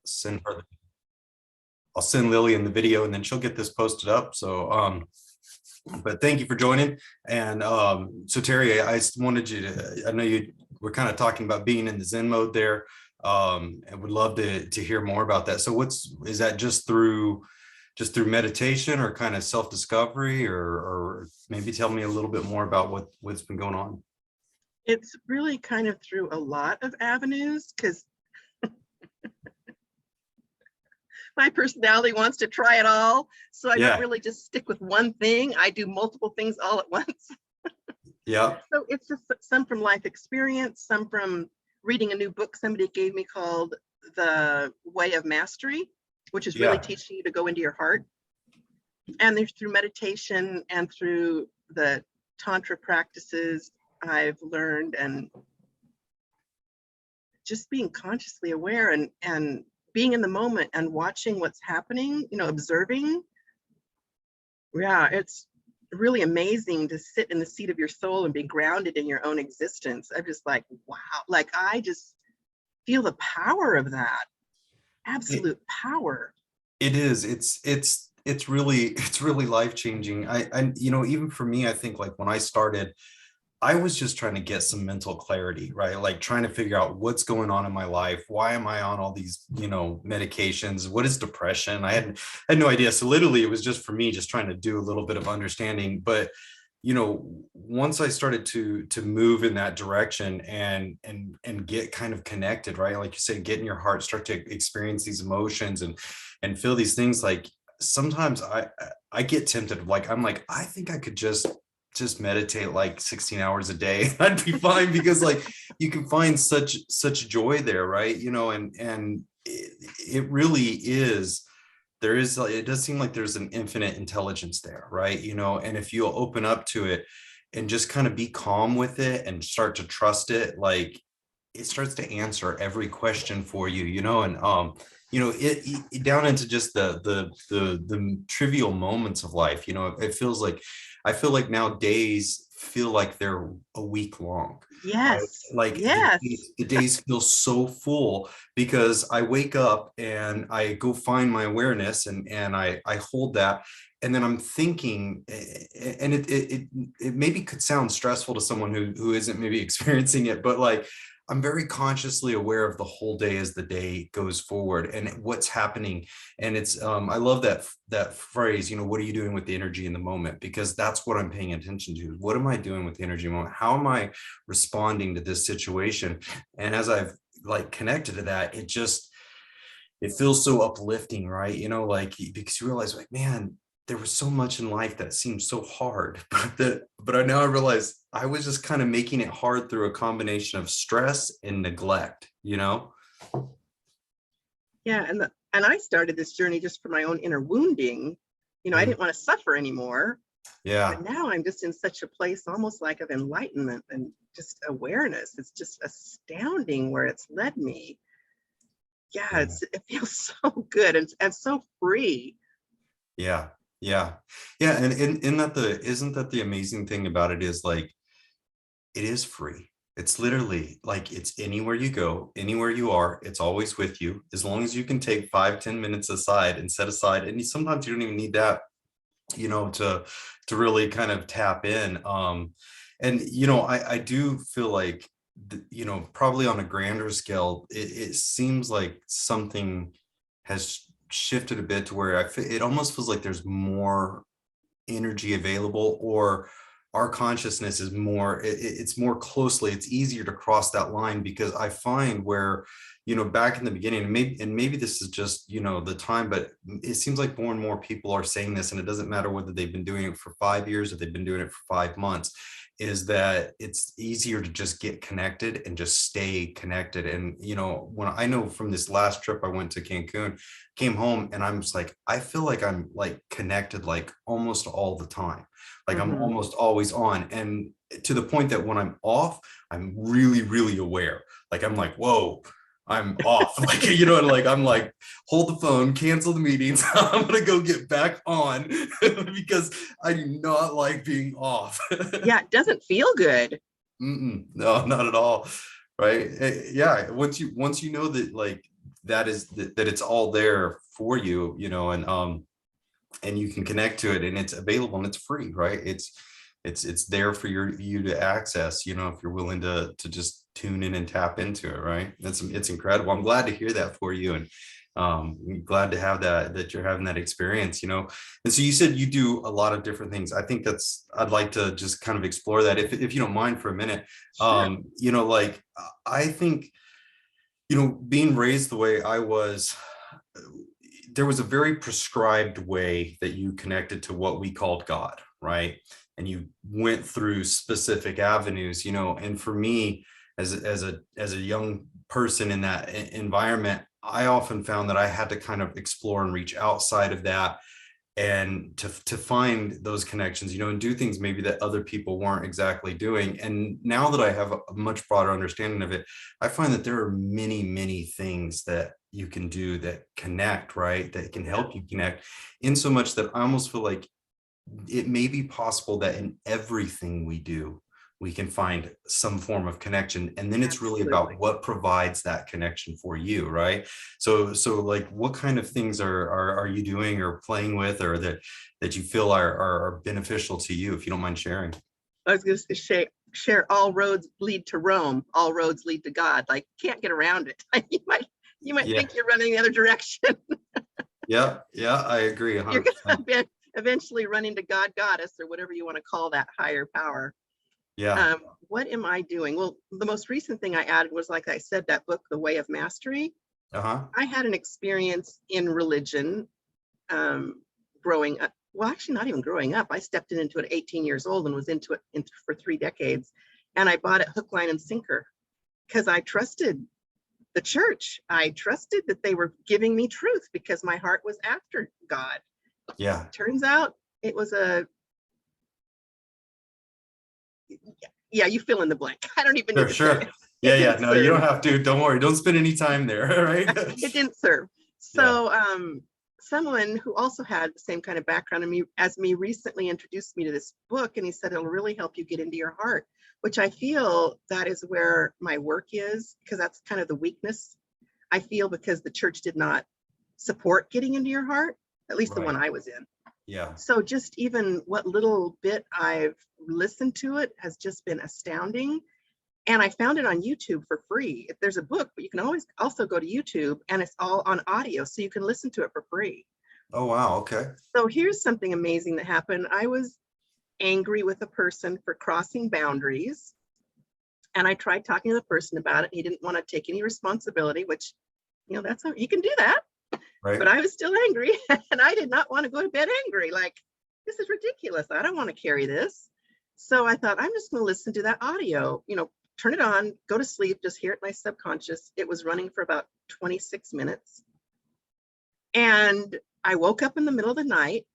send her, I'll send Lillian the video and then she'll get this posted up. So, but thank you for joining. And so Terry, I just wanted you to, I know you were kind of talking about being in the Zen mode there. And would love to hear more about that. So is that just through meditation or kind of self-discovery, or maybe tell me a little bit more about what's been going on? It's really kind of through a lot of avenues, because my personality wants to try it all. So I don't really just stick with one thing. I do multiple things all at once. Yeah. So it's just some from life experience, some from reading a new book somebody gave me called The Way of Mastery, which is really teaching you to go into your heart. And there's through meditation and through the Tantra practices I've learned, and just being consciously aware and being in the moment and watching what's happening, observing. Yeah, it's really amazing to sit in the seat of your soul and be grounded in your own existence. I'm just like, wow, like I just feel the power of that. Absolute power. It is. It's really life-changing. I even for me, I think like when I started, I was just trying to get some mental clarity, right? Like trying to figure out what's going on in my life. Why am I on all these, medications? What is depression? I had no idea. So literally it was just for me, just trying to do a little bit of understanding. But, once I started to move in that direction and get kind of connected, right? Like you said, get in your heart, start to experience these emotions and feel these things. Like sometimes I get tempted. Like, I'm like, I think I could just meditate like 16 hours a day. I'd be fine, because like you can find such joy there, right? And it really is, it does seem like there's an infinite intelligence there, right? And if you open up to it and just kind of be calm with it and start to trust it, like it starts to answer every question for you, and it down into just the trivial moments of life. It feels like, I feel like now days feel like they're a week long. Yes. Like the days feel so full because I wake up and I go find my awareness and I hold that, and then I'm thinking, and it maybe could sound stressful to someone who isn't maybe experiencing it, but like I'm very consciously aware of the whole day as the day goes forward and what's happening. And it's, I love that phrase, what are you doing with the energy in the moment? Because that's what I'm paying attention to. What am I doing with the energy in the moment? How am I responding to this situation? And as I've like connected to that, it feels so uplifting, right? Like, because you realize like, man, there was so much in life that seemed so hard, but I now realize I was just kind of making it hard through a combination of stress and neglect, Yeah, and I started this journey just for my own inner wounding. I didn't want to suffer anymore. Yeah. But now I'm just in such a place almost like of enlightenment and just awareness. It's just astounding where it's led me. Yeah, it feels so good and so free. Yeah. And isn't that the amazing thing about it is like, it is free. It's literally like, it's anywhere you go, anywhere you are, it's always with you, as long as you can take 5-10 minutes aside and set aside. And sometimes you don't even need that, to really kind of tap in. And, I do feel like, probably on a grander scale, it seems like something has shifted a bit to where it almost feels like there's more energy available, or our consciousness is more, it's more closely, it's easier to cross that line. Because I find where, back in the beginning, and maybe this is just, the time, but it seems like more and more people are saying this, and it doesn't matter whether they've been doing it for 5 years or they've been doing it for 5 months, is that it's easier to just get connected and just stay connected. And, when I know from this last trip I went to Cancun, came home and I'm just like, I feel like I'm like connected, like almost all the time. Like I'm almost always on. And to the point that when I'm off, I'm really, really aware. Like, I'm like, whoa, I'm off. Like, like I'm like, hold the phone, cancel the meetings. I'm going to go get back on because I do not like being off. Yeah, it doesn't feel good. No, not at all. Right. Yeah. Once you know that, like, that it's all there for you, you know, and you can connect to it, and it's available and it's free, right? It's there for you to access, you know, if you're willing to just tune in and tap into it, right? It's incredible. I'm glad to hear that for you, and I'm glad to have that you're having that experience, you know. And so you said you do a lot of different things. I think I'd like to just kind of explore that, if you don't mind, for a minute. Sure. You know, like, I think, you know, being raised the way I was, there was a very prescribed way that you connected to what we called God, right? And you went through specific avenues, you know. And for me, as a young person in that environment, I often found that I had to kind of explore and reach outside of that, and to find those connections, you know, and do things maybe that other people weren't exactly doing. And now that I have a much broader understanding of it, I find that there are many things that you can do that connect, right? That can Yeah, help you connect, in so much that I almost feel like it may be possible that in everything we do, we can find some form of connection. And then it's really about absolutely. what provides that connection for you, right? So like, what kind of things are you doing or playing with, or that you feel are beneficial to you, if you don't mind sharing? I was going to share all roads lead to Rome, all roads lead to God. Like, can't get around it. You might Yeah. think you're running the other direction. Yeah, I agree You're 100%. going to eventually run into God, goddess, or whatever you want to call that higher power. Yeah. What am I doing? Well, the most recent thing I added was, like I said, that book, The Way of Mastery. Uh-huh. I had an experience in religion, growing up. Well, actually, not even growing up. I stepped into it at 18 years old and was into it for 3 decades. And I bought it hook, line, and sinker because I trusted the church. I trusted that they were giving me truth because my heart was after God. Yeah. Turns out it was yeah, you fill in the blank. I don't even need Sure, to say sure. it. Yeah, It yeah. didn't No, you serve. don't have to. Don't worry. Don't spend any time there, right? It didn't serve. Yeah. So someone who also had the same kind of background as me recently introduced me to this book, and he said it'll really help you get into your heart, which I feel that is where my work is, because that's kind of the weakness I feel, because the church did not support getting into your heart, at least the one Right. I was in. Yeah. So just even what little bit I've listened to it has just been astounding. And I found it on YouTube for free. If there's a book, but you can always also go to YouTube, and it's all on audio, so you can listen to it for free. Oh, wow. Okay. So here's something amazing that happened. I was angry with a person for crossing boundaries, and I tried talking to the person about it. He didn't want to take any responsibility, which, that's you can do that. But Right. I was still angry, and I did not want to go to bed angry. Like, this is ridiculous. I don't want to carry this. So I thought, I'm just going to listen to that audio, turn it on, go to sleep, just hear it in my subconscious. It was running for about 26 minutes. And I woke up in the middle of the night,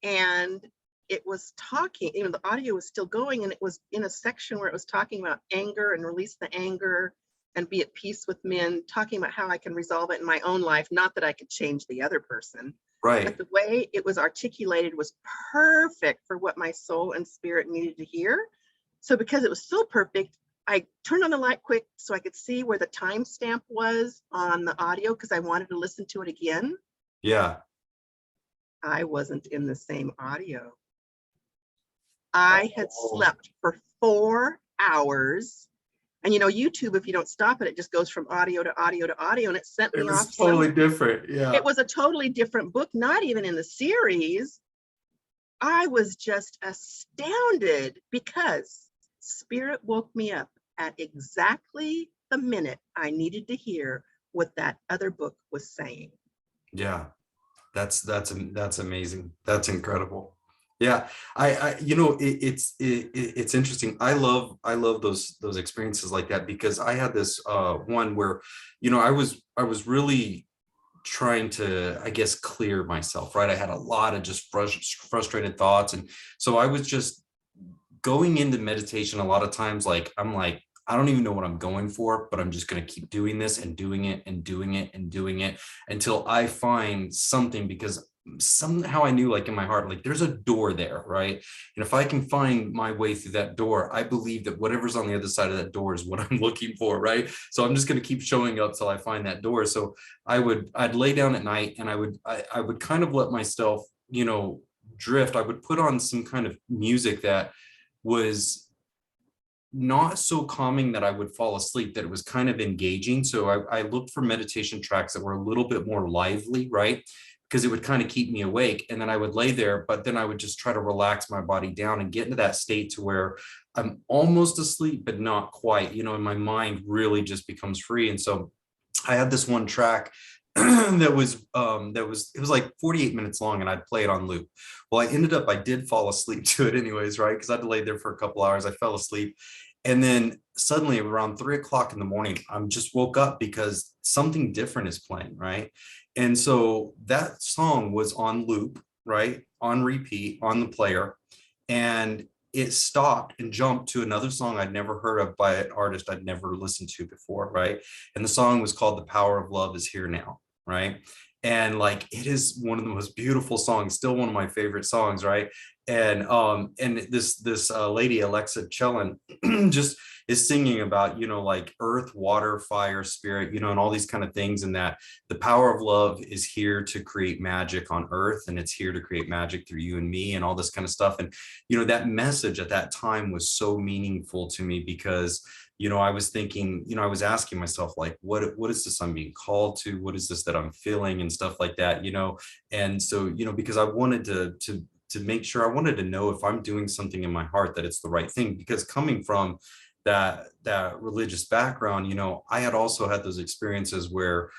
and it was talking, the audio was still going, and it was in a section where it was talking about anger and release the anger and be at peace with men, talking about how I can resolve it in my own life. Not that I could change the other person, but Right. the way it was articulated was perfect for what my soul and spirit needed to hear. So because it was so perfect, I turned on the light quick so I could see where the timestamp was on the audio, because I wanted to listen to it again. Yeah. I wasn't in the same audio. I had Oh, slept for 4 hours. And YouTube, if you don't stop it, it just goes from audio to audio to audio. And it sent it me off was totally different. it Yeah. was a totally different book, not even in the series. I was just astounded because Spirit woke me up at exactly the minute I needed to hear what that other book was saying. Yeah. That's amazing. That's incredible. Yeah. It's interesting. I love those experiences like that, because I had this one where, I was really trying to, I guess, clear myself, right? I had a lot of just frustrated thoughts. And so I was just going into meditation a lot of times, like, I'm like, I don't even know what I'm going for, but I'm just going to keep doing this and doing it and doing it and doing it until I find something, because somehow I knew, like in my heart, like there's a door there, right? And if I can find my way through that door, I believe that whatever's on the other side of that door is what I'm looking for, right? So I'm just going to keep showing up till I find that door. So I'd lay down at night, and I would kind of let myself, drift. I would put on some kind of music that was not so calming that I would fall asleep, that it was kind of engaging. So I looked for meditation tracks that were a little bit more lively, right? Because it would kind of keep me awake. And then I would lay there, but then I would just try to relax my body down and get into that state to where I'm almost asleep, but not quite, and my mind really just becomes free. And so I had this one track that was it was like 48 minutes long, and I'd play it on loop. Well, I did fall asleep to it anyways, right? Because I delayed there for a couple hours. I fell asleep. And then suddenly around 3 o'clock in the morning, I'm just woke up because something different is playing, right? And so that song was on loop, right? On repeat, on the player. And it stopped and jumped to another song I'd never heard of by an artist I'd never listened to before, right? And the song was called "The Power of Love Is Here Now," right? And like, it is one of the most beautiful songs, still one of my favorite songs, right? And this lady, Alexa Chellin, just is singing about, like earth, water, fire, spirit, and all these kind of things, and that the power of love is here to create magic on earth, and it's here to create magic through you and me, and all this kind of stuff. And that message at that time was so meaningful to me, because I was thinking, I was asking myself, like, what is this I'm being called to? What is this that I'm feeling, and stuff like that, And so, because I wanted to make sure, I wanted to know if I'm doing something in my heart, that it's the right thing. Because coming from that religious background, I had also had those experiences where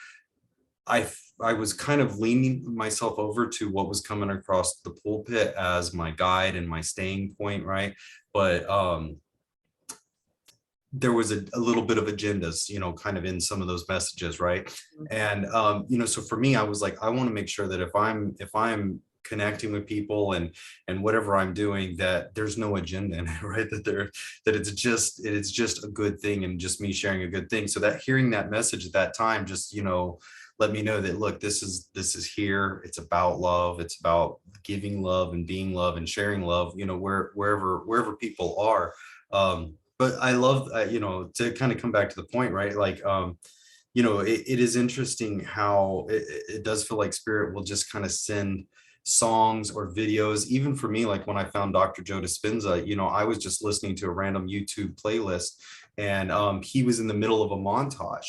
I was kind of leaning myself over to what was coming across the pulpit as my guide and my staying point, right? But there was a little bit of agendas, kind of in some of those messages, right? And so for me, I was like, I want to make sure that if I'm connecting with people and whatever I'm doing, that there's no agenda in it, right? That it's just a good thing, and just me sharing a good thing. So that hearing that message at that time just, let me know that, look, this is here. It's about love. It's about giving love and being love and sharing love, wherever people are. But I love, to kind of come back to the point, right? Like, it is interesting how it does feel like spirit will just kind of send songs or videos. Even for me, like when I found Dr. Joe Dispenza, I was just listening to a random YouTube playlist, and he was in the middle of a montage.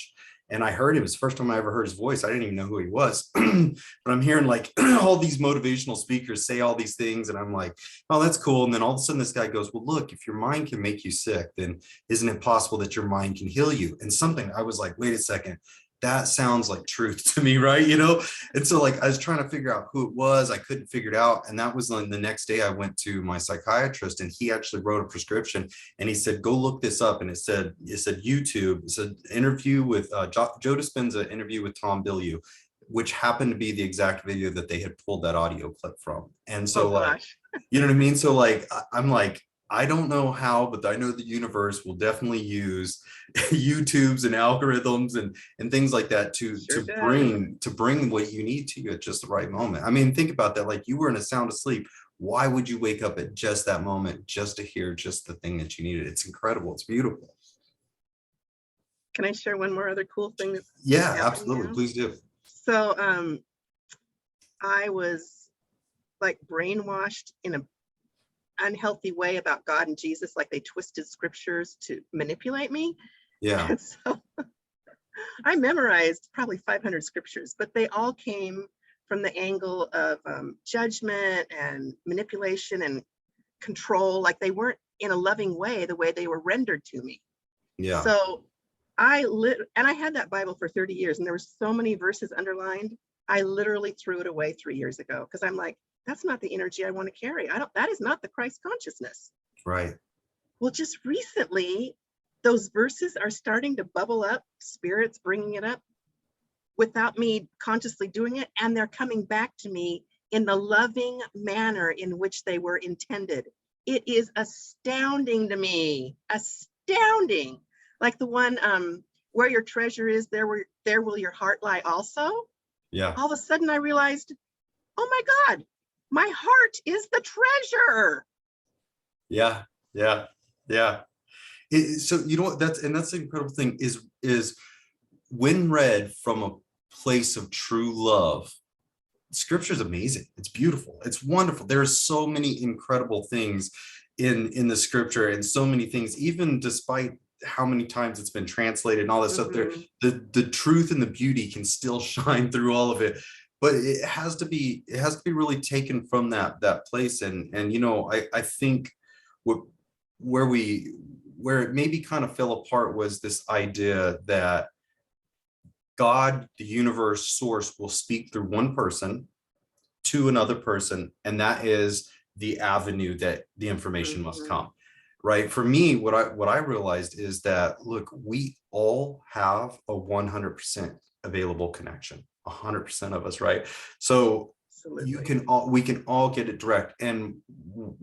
And I heard him. It was the first time I ever heard his voice. I didn't even know who he was. But I'm hearing like all these motivational speakers say all these things. And I'm like, oh, that's cool. And then all of a sudden this guy goes, well, look, if your mind can make you sick, then isn't it possible that your mind can heal you? And something, I was like, wait a second, that sounds like truth to me, right? And so like I was trying to figure out who it was. I couldn't figure it out. And that was when the next day I went to my psychiatrist, and he actually wrote a prescription, and he said, go look this up. And it said YouTube. It said interview with Joe Dispenza, interview with Tom Bilyeu, which happened to be the exact video that they had pulled that audio clip from. And so like, you know what I mean? So like, I'm like, I don't know how, but I know the universe will definitely use YouTubes and algorithms and things like that to bring what you need to you at just the right moment. I mean, think about that. Like, you were in a sound asleep. Why would you wake up at just that moment, just to hear just the thing that you needed? It's incredible. It's beautiful. Can I share one more other cool thing? Yeah, absolutely. Now? Please do. So I was like brainwashed in a unhealthy way about God and Jesus, like they twisted scriptures to manipulate me. Yeah. And so I memorized probably 500 scriptures, but they all came from the angle of judgment and manipulation and control. Like they weren't in a loving way, the way they were rendered to me. Yeah. So I had that Bible for 30 years, and there were so many verses underlined. I literally threw it away 3 years ago, because I'm like, that's not the energy I want to carry. That is not the Christ consciousness. Right. Well, just recently, those verses are starting to bubble up, spirits bringing it up without me consciously doing it. And they're coming back to me in the loving manner in which they were intended. It is astounding to me, astounding. Like the one, where your treasure is, there will your heart lie also. Yeah. All of a sudden I realized, oh my God, my heart is the treasure. Yeah, yeah, yeah. So you know what, that's the incredible thing is when read from a place of true love, scripture is amazing. It's beautiful. It's wonderful. There are so many incredible things in the scripture, and so many things, even despite how many times it's been translated and all that stuff, there the truth and the beauty can still shine through all of it. But it has to be really taken from that place. And I think what where we where it maybe kind of fell apart was this idea that God, the universe, source, will speak through one person to another person, and that is the avenue that the information must Mhm. come. Right. For me, what I realized is that, look, we all have a 100% available connection, 100% of us, right? So Absolutely. we can all get it direct. And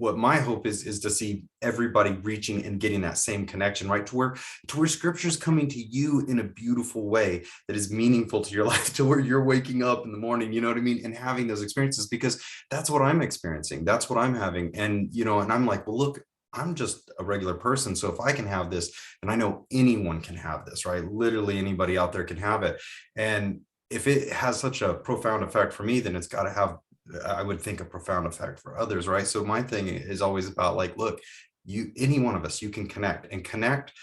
what my hope is to see everybody reaching and getting that same connection, right? To where scripture is coming to you in a beautiful way that is meaningful to your life, to where you're waking up in the morning, you know what I mean, and having those experiences, because that's what I'm experiencing, that's what I'm having. And I'm like, well, look, I'm just a regular person. So if I can have this, and I know anyone can have this, right? Literally anybody out there can have it. And if it has such a profound effect for me, then it's got to have, I would think, a profound effect for others, right? So my thing is always about, like, look, any one of us, you can connect and connect.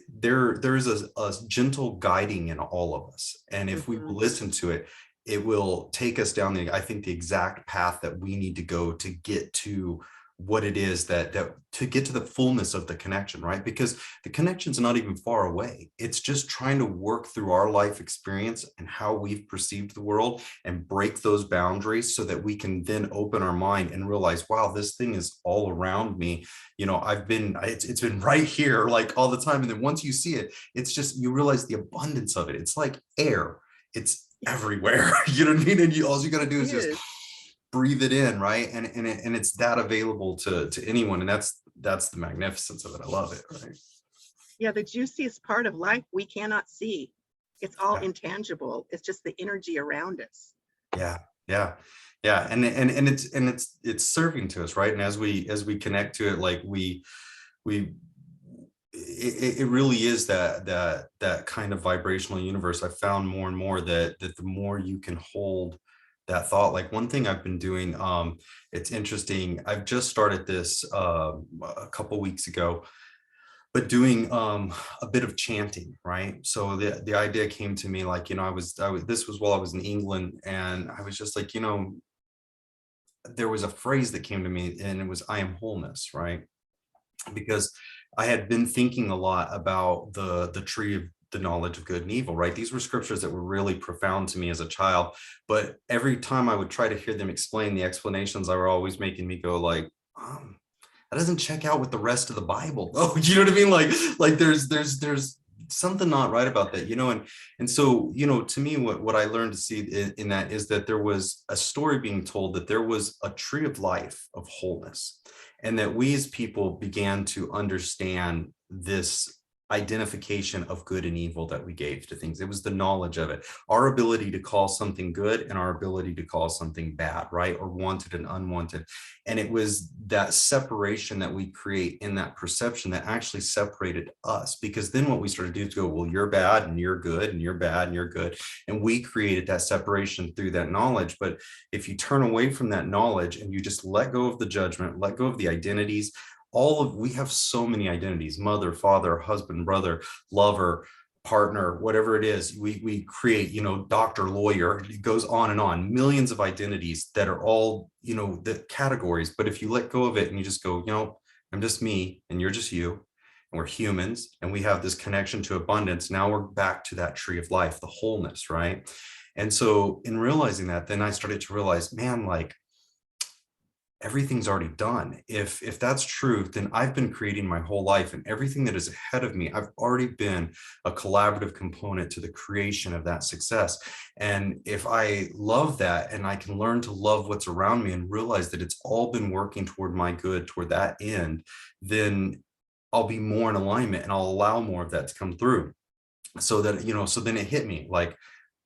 There is a gentle guiding in all of us. And if we Mhm. listen to it, it will take us down I think, the exact path that we need to go to get to what it is that to get to the fullness of the connection, right? Because the connection's not even far away. It's just trying to work through our life experience and how we've perceived the world and break those boundaries so that we can then open our mind and realize, wow, this thing is all around me. It's been right here, like, all the time. And then once you see it, it's just, you realize the abundance of it. It's like air. It's everywhere. You know what I mean? And all you got to do is just Yes. breathe it in, right? And it's that available to anyone. And that's the magnificence of it. I love it, right? Yeah, the juiciest part of life we cannot see. It's all Yeah, intangible. It's just the energy around us. yeah, yeah, yeah. And it's serving to us, right? And as we connect to it, like we it really is that kind of vibrational universe. I found more and more that the more you can hold that thought, like, one thing I've been doing, it's interesting, I've just started this a couple weeks ago, but doing a bit of chanting, right? So the idea came to me, like, I was this was while I was in England, and I was just like, there was a phrase that came to me, and it was, I am wholeness, right? Because I had been thinking a lot about the tree of the knowledge of good and evil, right? These were scriptures that were really profound to me as a child, but every time I would try to hear them explain, the explanations are always making me go, like, that doesn't check out with the rest of the Bible. Oh, you know what I mean? Like there's something not right about that, and so, to me, what I learned to see in that is that there was a story being told, that there was a tree of life, of wholeness, and that we as people began to understand this identification of good and evil that we gave to things. It was the knowledge of it, our ability to call something good and our ability to call something bad, right? Or wanted and unwanted. And it was that separation that we create in that perception that actually separated us, because then what we started to do is go, well, you're bad and you're good, and you're bad and you're good. And we created that separation through that knowledge. But if you turn away from that knowledge and you just let go of the judgment, let go of the identities, we have so many identities: mother, father, husband, brother, lover, partner, whatever it is, we create, doctor, lawyer, it goes on and on, millions of identities that are all, the categories. But if you let go of it and you just go, I'm just me and you're just you, and we're humans, and we have this connection to abundance, now we're back to that tree of life, the wholeness, right? And so in realizing that, then I started to realize, man, like, everything's already done. If that's true, then I've been creating my whole life, and everything that is ahead of me, I've already been a collaborative component to the creation of that success. And if I love that, and I can learn to love what's around me and realize that it's all been working toward my good, toward that end, then I'll be more in alignment, and I'll allow more of that to come through. So then it hit me, like,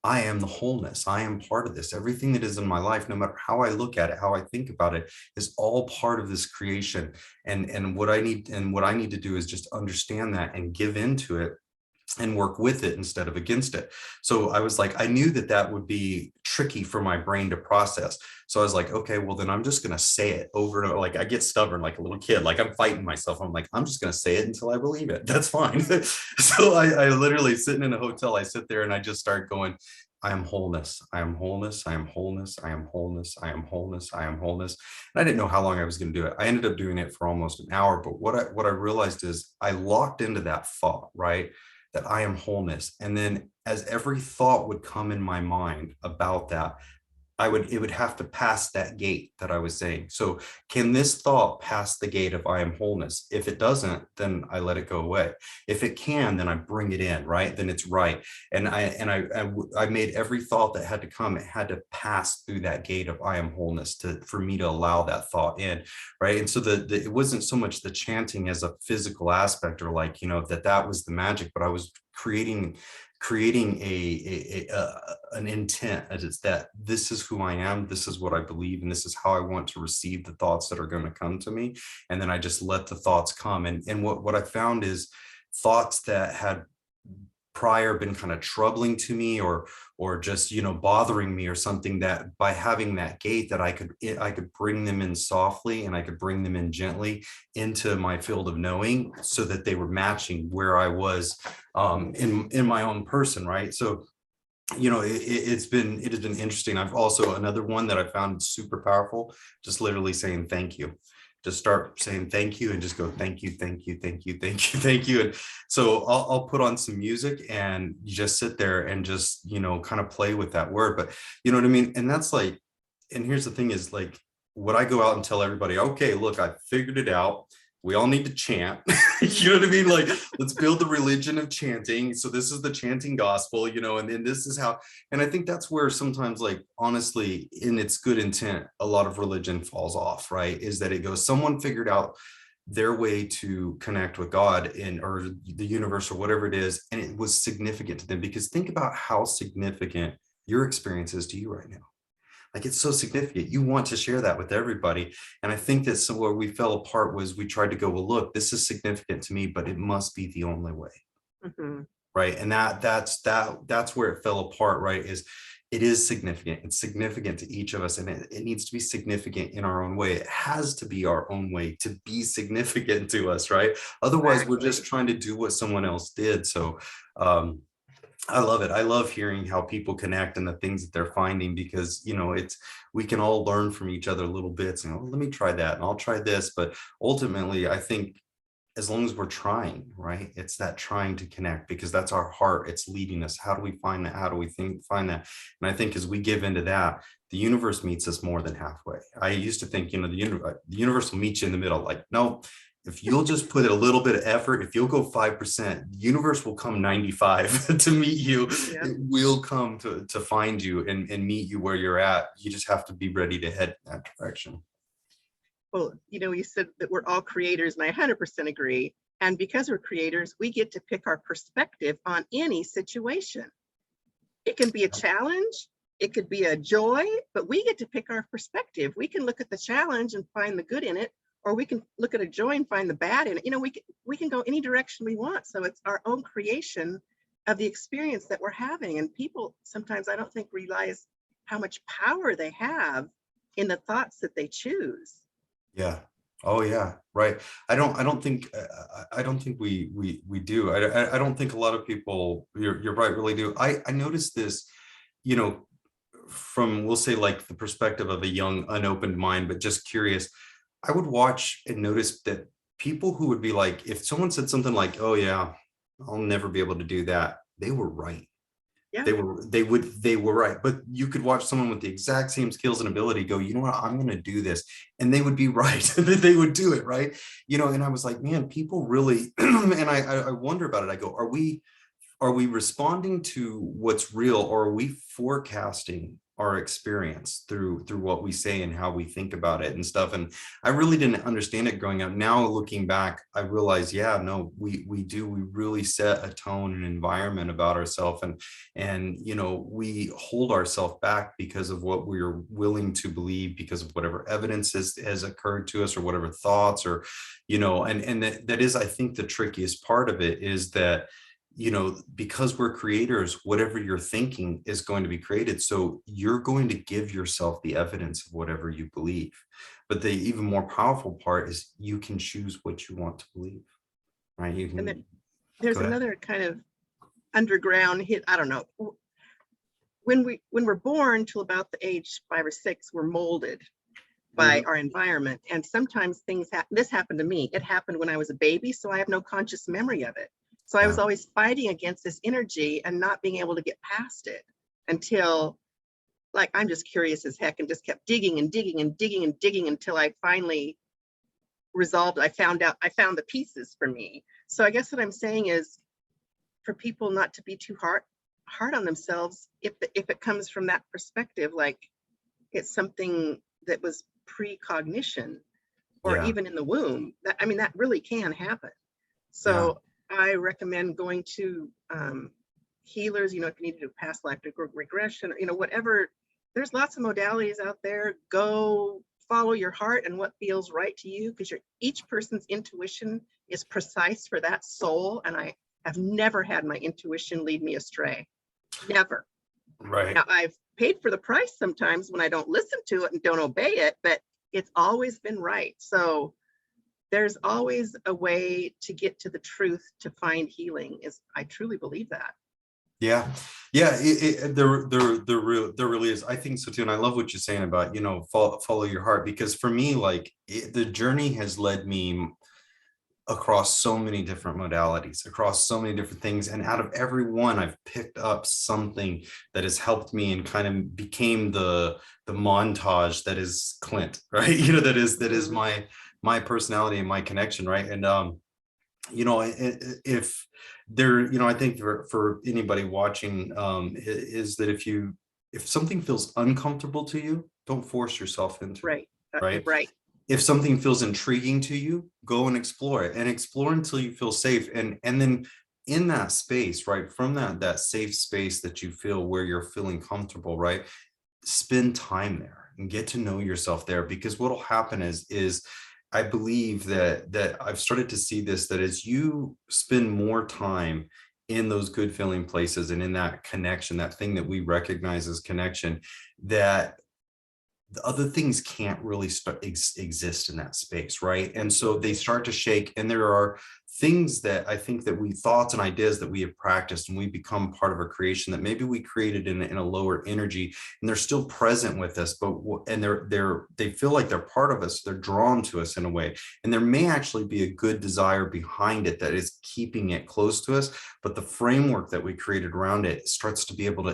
I am the wholeness. I am part of this. Everything that is in my life, no matter how I look at it, how I think about it, is all part of this creation. And what I need to do is just understand that and give into it and work with it instead of against it. So I was like, I knew that that would be tricky for my brain to process. So I was like, okay, well then I'm just going to say it over and over. Like I get stubborn like a little kid, like I'm fighting myself. I'm like, I'm just going to say it until I believe it. That's fine. So I literally sitting in a hotel, I sit there and I just start going, I am wholeness. I am wholeness. I am wholeness. I am wholeness. I am wholeness. I am wholeness. And I didn't know how long I was going to do it. I ended up doing it for almost an hour. But what I realized is I locked into that thought, right? That I am wholeness. And then as every thought would come in my mind about that, it would have to pass that gate that I was saying. So can this thought pass the gate of I am wholeness? If it doesn't, then I let it go away. If it can, then I bring it in, right? Then it's right. And I made every thought that had to come, it had to pass through that gate of I am wholeness for me to allow that thought in, right? And so it wasn't so much the chanting as a physical aspect or like, that was the magic, but I was creating an intent as it's that this is who I am, this is what I believe, and this is how I want to receive the thoughts that are going to come to me. And then I just let the thoughts come. And what I found is thoughts that had prior been kind of troubling to me or just bothering me or something, that by having that gate that I could bring them in softly and I could bring them in gently into my field of knowing, so that they were matching where I was in my own person, right? So it has been interesting. I've also, another one that I found super powerful, just literally saying thank you. Just start saying thank you and just go thank you, thank you, thank you, thank you, thank you. And so I'll put on some music and you just sit there and just kind of play with that word. But you know what I mean? And that's like, and here's the thing is like, would I go out and tell everybody, okay, look, I figured it out, we all need to chant. You know what I mean? Like, let's build the religion of chanting. So this is the chanting gospel, and then this is how, and I think that's where sometimes, like, honestly, in its good intent, a lot of religion falls off, right? Is that it goes, someone figured out their way to connect with God or the universe or whatever it is, and it was significant to them. Because think about how significant your experience is to you right now. Like, it's so significant. You want to share that with everybody. And I think that where we fell apart was we tried to go, well, look, this is significant to me, but it must be the only way. Mm-hmm. Right. And that's where it fell apart, right? It is significant. It's significant to each of us, and it needs to be significant in our own way. It has to be our own way to be significant to us, right? Otherwise, we're just trying to do what someone else did. So I love it. I love hearing how people connect and the things that they're finding, because we can all learn from each other little bits and, oh, let me try that and I'll try this. But ultimately, I think as long as we're trying, right, it's that trying to connect, because that's our heart. It's leading us. How do we find that? How do we find that? And I think as we give into that, the universe meets us more than halfway. I used to think, the universe will meet you in the middle. Like, no, if you'll just put a little bit of effort, if you'll go 5%, the universe will come 95 to meet you. Yep. It will come to find you and meet you where you're at. You just have to be ready to head in that direction. Well, you said that we're all creators, and I 100% agree. And because we're creators, we get to pick our perspective on any situation. It can be a challenge, it could be a joy, but we get to pick our perspective. We can look at the challenge and find the good in it, or we can look at a joy and find the bad in it. We can go any direction we want. So it's our own creation of the experience that we're having. And people sometimes, I don't think, realize how much power they have in the thoughts that they choose. Yeah. Oh yeah. Right. I don't think we do. I don't think a lot of people, you're right, really do. I noticed this, from, we'll say, like, the perspective of a young, unopened mind, but just curious. I would watch and notice that people who would be like, if someone said something like, oh yeah, I'll never be able to do that, they were right. Yeah. They were right. But you could watch someone with the exact same skills and ability go, you know what, I'm going to do this, and they would be right. They would do it, right? And I was like, man, people really, and I wonder about it. I go, are we responding to what's real, or are we forecasting our experience through what we say and how we think about it and stuff. And I really didn't understand it growing up. Now looking back, I realize, yeah, no, we really set a tone and environment about ourselves, and we hold ourselves back because of what we're willing to believe, because of whatever evidence has occurred to us, or whatever thoughts, or and that is, I think, the trickiest part of it is that because we're creators, whatever you're thinking is going to be created. So you're going to give yourself the evidence of whatever you believe. But the even more powerful part is you can choose what you want to believe, right? You And can there's go ahead. another kind of underground hit. I don't know. When we're born till about the age 5 or 6, we're molded by Mhm. our environment. And sometimes things happen. This happened to me. It happened when I was a baby, so I have no conscious memory of it. So I was Yeah. always fighting against this energy and not being able to get past it until, like, I'm just curious as heck and just kept digging and digging and digging and digging until I finally resolved. I found the pieces for me. So I guess what I'm saying is, for people not to be too hard on themselves if it comes from that perspective, like it's something that was precognition or Yeah. even in the womb. That, I mean, that really can happen. Yeah. So I recommend going to healers, if you need to do past life regression, whatever. There's lots of modalities out there. Go follow your heart and what feels right to you, because each person's intuition is precise for that soul. And I have never had my intuition lead me astray. Never. Right. Now, I've paid for the price sometimes when I don't listen to it and don't obey it, but it's always been right. So there's always a way to get to the truth, to find healing. I truly believe that. Yeah. Yeah. There really is. I think so too. And I love what you're saying about, follow your heart, because for me, like the journey has led me across so many different modalities, across so many different things. And out of every one, I've picked up something that has helped me and kind of became the montage that is Clint, right? That is Mhm. my personality and my connection, right? And if there, I think for anybody watching, is that if something feels uncomfortable to you, don't force yourself into it, Right. right? Right. If something feels intriguing to you, go and explore it, and explore until you feel safe. And then in that space, right, from that safe space that you feel where you're feeling comfortable, right, spend time there and get to know yourself there. Because what will happen is I believe that I've started to see this, that as you spend more time in those good feeling places and in that connection, that thing that we recognize as connection, that the other things can't really exist in that space, right? And so they start to shake, and there are things that I think that thoughts and ideas that we have practiced and we become part of a creation that maybe we created in a lower energy, and they're still present with us, but and they feel like they're part of us, they're drawn to us in a way, and there may actually be a good desire behind it that is keeping it close to us, but the framework that we created around it starts to be able to,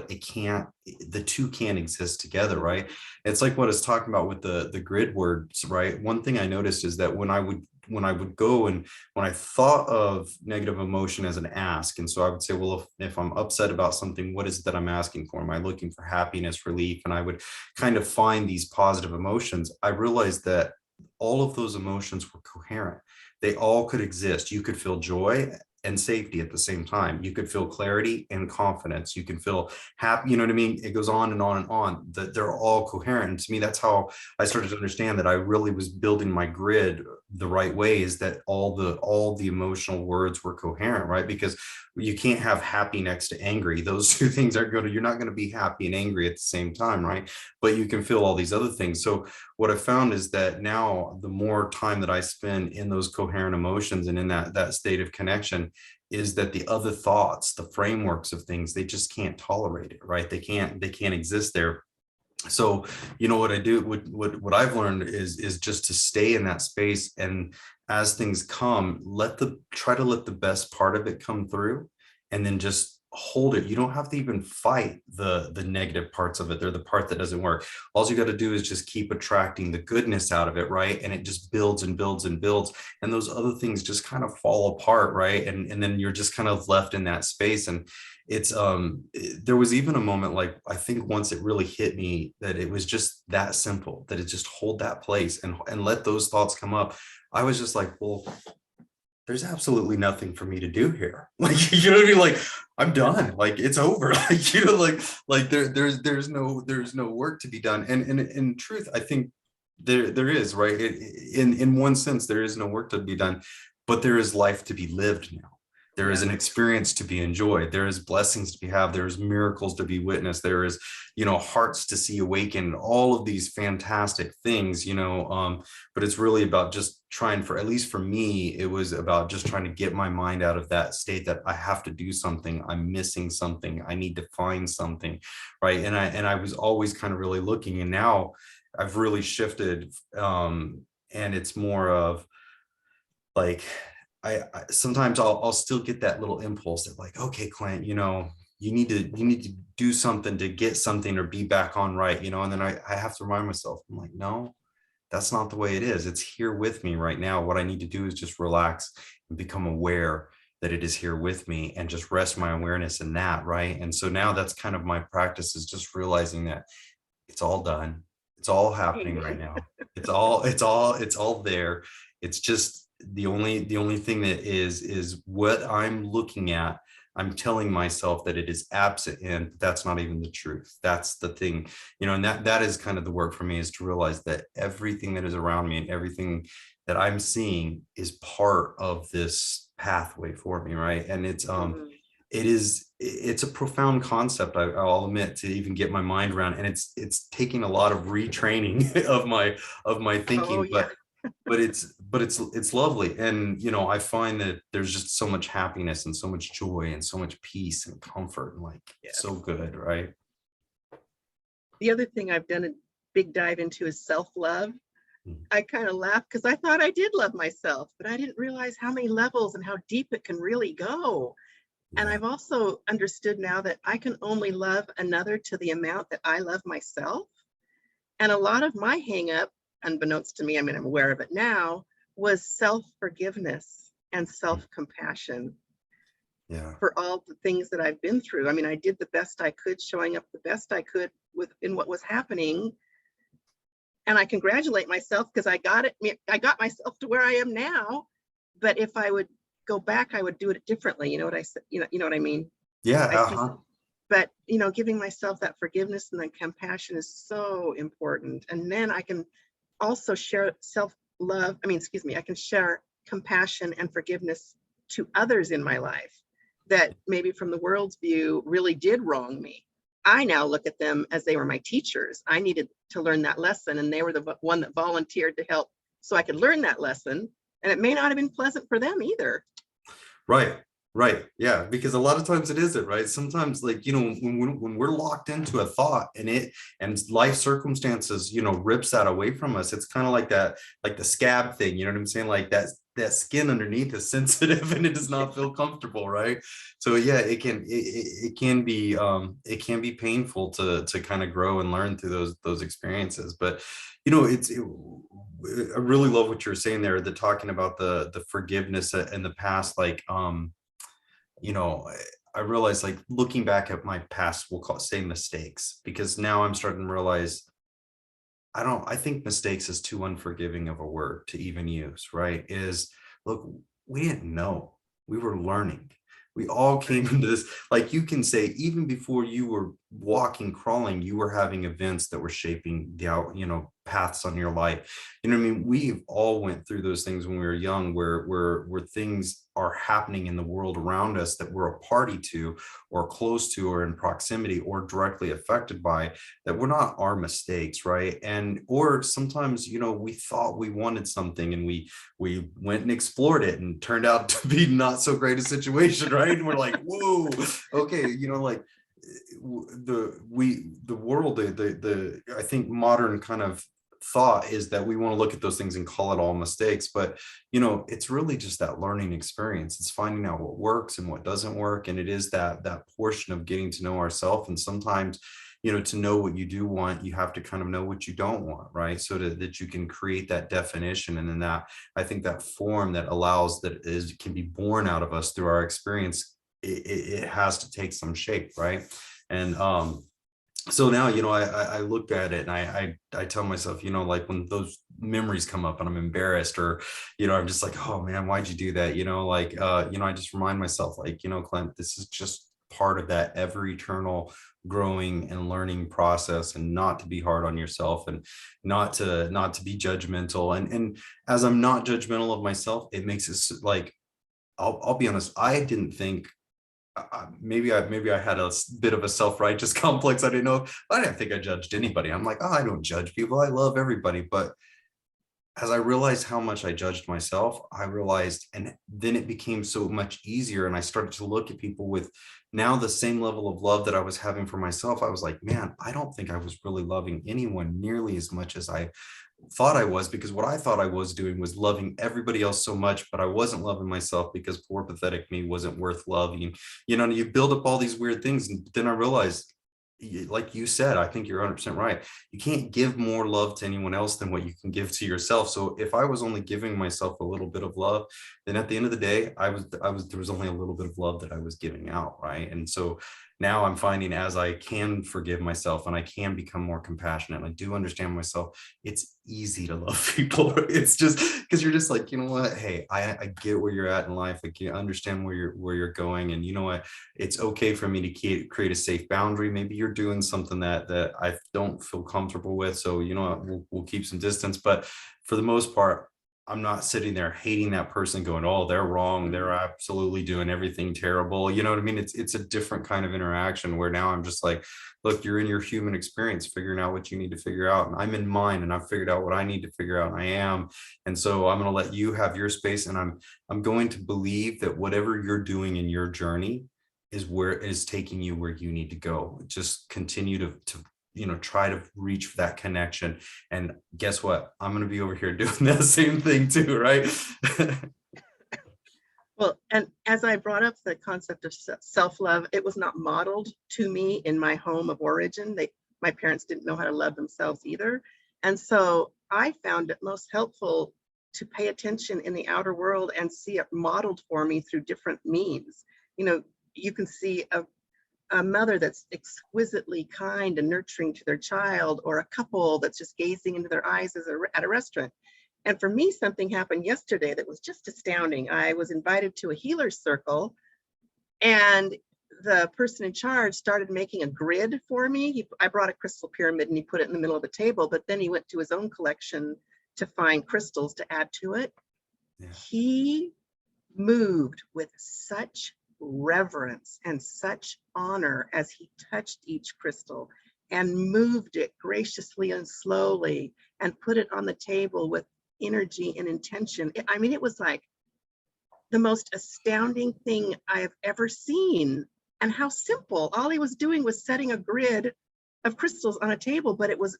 the two can't exist together, right? It's like what I was talking about with the grid words, right? One thing I noticed is that when I would go, and when I thought of negative emotion as an ask, and so I would say, well, if I'm upset about something, what is it that I'm asking for? Am I looking for happiness, relief? And I would kind of find these positive emotions. I realized that all of those emotions were coherent. They all could exist. You could feel joy and safety at the same time. You could feel clarity and confidence. You can feel happy. You know what I mean? It goes on and on and on. That they're all coherent. And to me, that's how I started to understand that I really was building my grid the right way. Is that all the emotional words were coherent, right? Because you can't have happy next to angry. Those two things are going to, you're not going to be happy and angry at the same time, right? But you can feel all these other things. So what I found is that now the more time that I spend in those coherent emotions and in that state of connection, is that the other thoughts, the frameworks of things, they just can't tolerate it, right? They can't exist there. So what I do, what I've learned is just to stay in that space, and as things come, try to let the best part of it come through, and then just hold it. You don't have to even fight the negative parts of it. They're the part that doesn't work. All you got to do is just keep attracting the goodness out of it, right? And it just builds and builds and builds, and those other things just kind of fall apart, right? And then you're just kind of left in that space. there was even a moment, like I think once it really hit me that it was just that simple, that it just hold that place and let those thoughts come up. I was just like, well, there's absolutely nothing for me to do here. Like, you know what I mean? Like, I'm done. Like, it's over. Like, you know, there's no work to be done. And in truth, I think there is, right. In one sense, there is no work to be done, but there is life to be lived now. There is Yeah. an experience to be enjoyed. There is blessings to be had. There is miracles to be witnessed. There is, hearts to see awakened. All of these fantastic things, but it's really about just trying, for at least for me, it was about just trying to get my mind out of that state that I have to do something, I'm missing something, I need to find something, right. And I was always kind of really looking, and now I've really shifted, and it's more of like, I sometimes I'll still get that little impulse that, like, okay, Clint, you need to do something to get something or be back on, right, and then I have to remind myself, I'm like, no, that's not the way it is. It's here with me right now. What I need to do is just relax and become aware that it is here with me, and just rest my awareness in that, right. And so now that's kind of my practice, is just realizing that it's all done. It's all happening right Amen. now. It's all there. It's just the only thing that is what I'm looking at. I'm telling myself that it is absent in, but that's not even the truth. That's the thing, and that is kind of the work for me, is to realize that everything that is around me and everything that I'm seeing is part of this pathway for me, right? And Mhm. it's a profound concept, I'll admit, to even get my mind around, and it's taking a lot of retraining of my Oh, thinking, yeah. but it's lovely. And I find that there's just so much happiness and so much joy and so much peace and comfort, and like, so Yes. good, right. The other thing I've done a big dive into is self-love. Mm. I kind of laughed because I thought I did love myself, but I didn't realize how many levels and how deep it can really go. And Yeah. I've also understood now that I can only love another to the amount that I love myself. And a lot of my hang up, unbeknownst to me, I mean, I'm aware of it now, was self forgiveness and Mm. self compassion Yeah. for all the things that I've been through. I mean, I did the best I could, showing up the best I could in what was happening. And I congratulate myself because I got myself to where I am now. But if I would go back, I would do it differently. You know what I said? You know what I mean? Yeah. I see, Uh-huh. but giving myself that forgiveness and that compassion is so important. And then I can also share self-love. I mean, excuse me, I can share compassion and forgiveness to others in my life that maybe from the world's view really did wrong me. I now look at them as they were my teachers. I needed to learn that lesson, and they were the one that volunteered to help so I could learn that lesson. And it may not have been pleasant for them either. Right. Right. Yeah. Because a lot of times it isn't, right. Sometimes, like, when we're locked into a thought, and life circumstances, rips that away from us. It's kind of like that, like the scab thing, you know what I'm saying? Like that skin underneath is sensitive and it does not feel comfortable, right? So yeah, it can be painful to kind of grow and learn through those experiences. But I really love what you're saying there, the talking about the forgiveness in the past. Like, you know, I realize, like, looking back at my past, we'll say mistakes, because now I'm starting to realize I think mistakes is too unforgiving of a word to even use, right? Look, we didn't know. We were learning. We all came Right. into this, like, you can say, even before you were walking, crawling, you were having events that were shaping the paths on your life. You know what I mean? We all went through those things when we were young, where things are happening in the world around us that we're a party to, or close to, or in proximity, or directly affected by, that were not our mistakes, right? And or sometimes, we thought we wanted something, and we went and explored it, and turned out to be not so great a situation, right? And we're like, whoa, okay, like, the world, the I think modern kind of thought is that we want to look at those things and call it all mistakes, but it's really just that learning experience. It's finding out what works and what doesn't work, and it is that portion of getting to know ourselves. And sometimes, to know what you do want, you have to kind of know what you don't want, right? So that you can create that definition, and then that, I think, that form that allows, that is, can be born out of us through our experience, it has to take some shape, right? And so now, I look at it and I tell myself, like when those memories come up and I'm embarrassed, or I'm just like, oh man, why'd you do that? Like I just remind myself, like, Clint, this is just part of that ever eternal growing and learning process, and not to be hard on yourself, and not to be judgmental. And as I'm not judgmental of myself, it makes it like, I'll be honest, I didn't think, maybe I had a bit of a self-righteous complex. I didn't think I judged anybody. I'm like, oh, I don't judge people. I love everybody. But as I realized how much I judged myself, I realized, and then it became so much easier. And I started to look at people with now the same level of love that I was having for myself. I was like, man, I don't think I was really loving anyone nearly as much as I thought I was, because what I thought I was doing was loving everybody else so much, but I wasn't loving myself, because poor pathetic me wasn't worth loving. And you build up all these weird things, and then I realized, like you said, I think you're 100% right. You can't give more love to anyone else than what you can give to yourself. So if I was only giving myself a little bit of love, then at the end of the day, there was only a little bit of love that I was giving out, right? And so now I'm finding, as I can forgive myself and I can become more compassionate, and I do understand myself, it's easy to love people. It's just because you're just like, you know what, hey, I get where you're at in life. I can understand where you're going, and you know what, it's okay for me to create a safe boundary. Maybe you're doing something that I don't feel comfortable with, so you know what, we'll keep some distance. But for the most part, I'm not sitting there hating that person, going, oh, they're wrong, they're absolutely doing everything terrible. You know what I mean? It's a different kind of interaction, where now I'm just like, look, you're in your human experience, figuring out what you need to figure out. And I'm in mine, and I've figured out what I need to figure out, and I am. And so I'm going to let you have your space, and I'm going to believe that whatever you're doing in your journey is taking you where you need to go. Just continue to try to reach for that connection. And guess what? I'm going to be over here doing that same thing too, right? Well, and as I brought up the concept of self-love, it was not modeled to me in my home of origin. My parents didn't know how to love themselves either. And so I found it most helpful to pay attention in the outer world and see it modeled for me through different means. You can see a mother that's exquisitely kind and nurturing to their child, or a couple that's just gazing into their eyes at a restaurant. And for me, something happened yesterday that was just astounding. I was invited to a healer's circle, and the person in charge started making a grid for me. I brought a crystal pyramid and he put it in the middle of the table, but then he went to his own collection to find crystals to add to it. Yeah. He moved with such reverence and such honor as he touched each crystal and moved it graciously and slowly and put it on the table with energy and intention. It was like the most astounding thing I've ever seen. And how simple. All he was doing was setting a grid of crystals on a table, but it was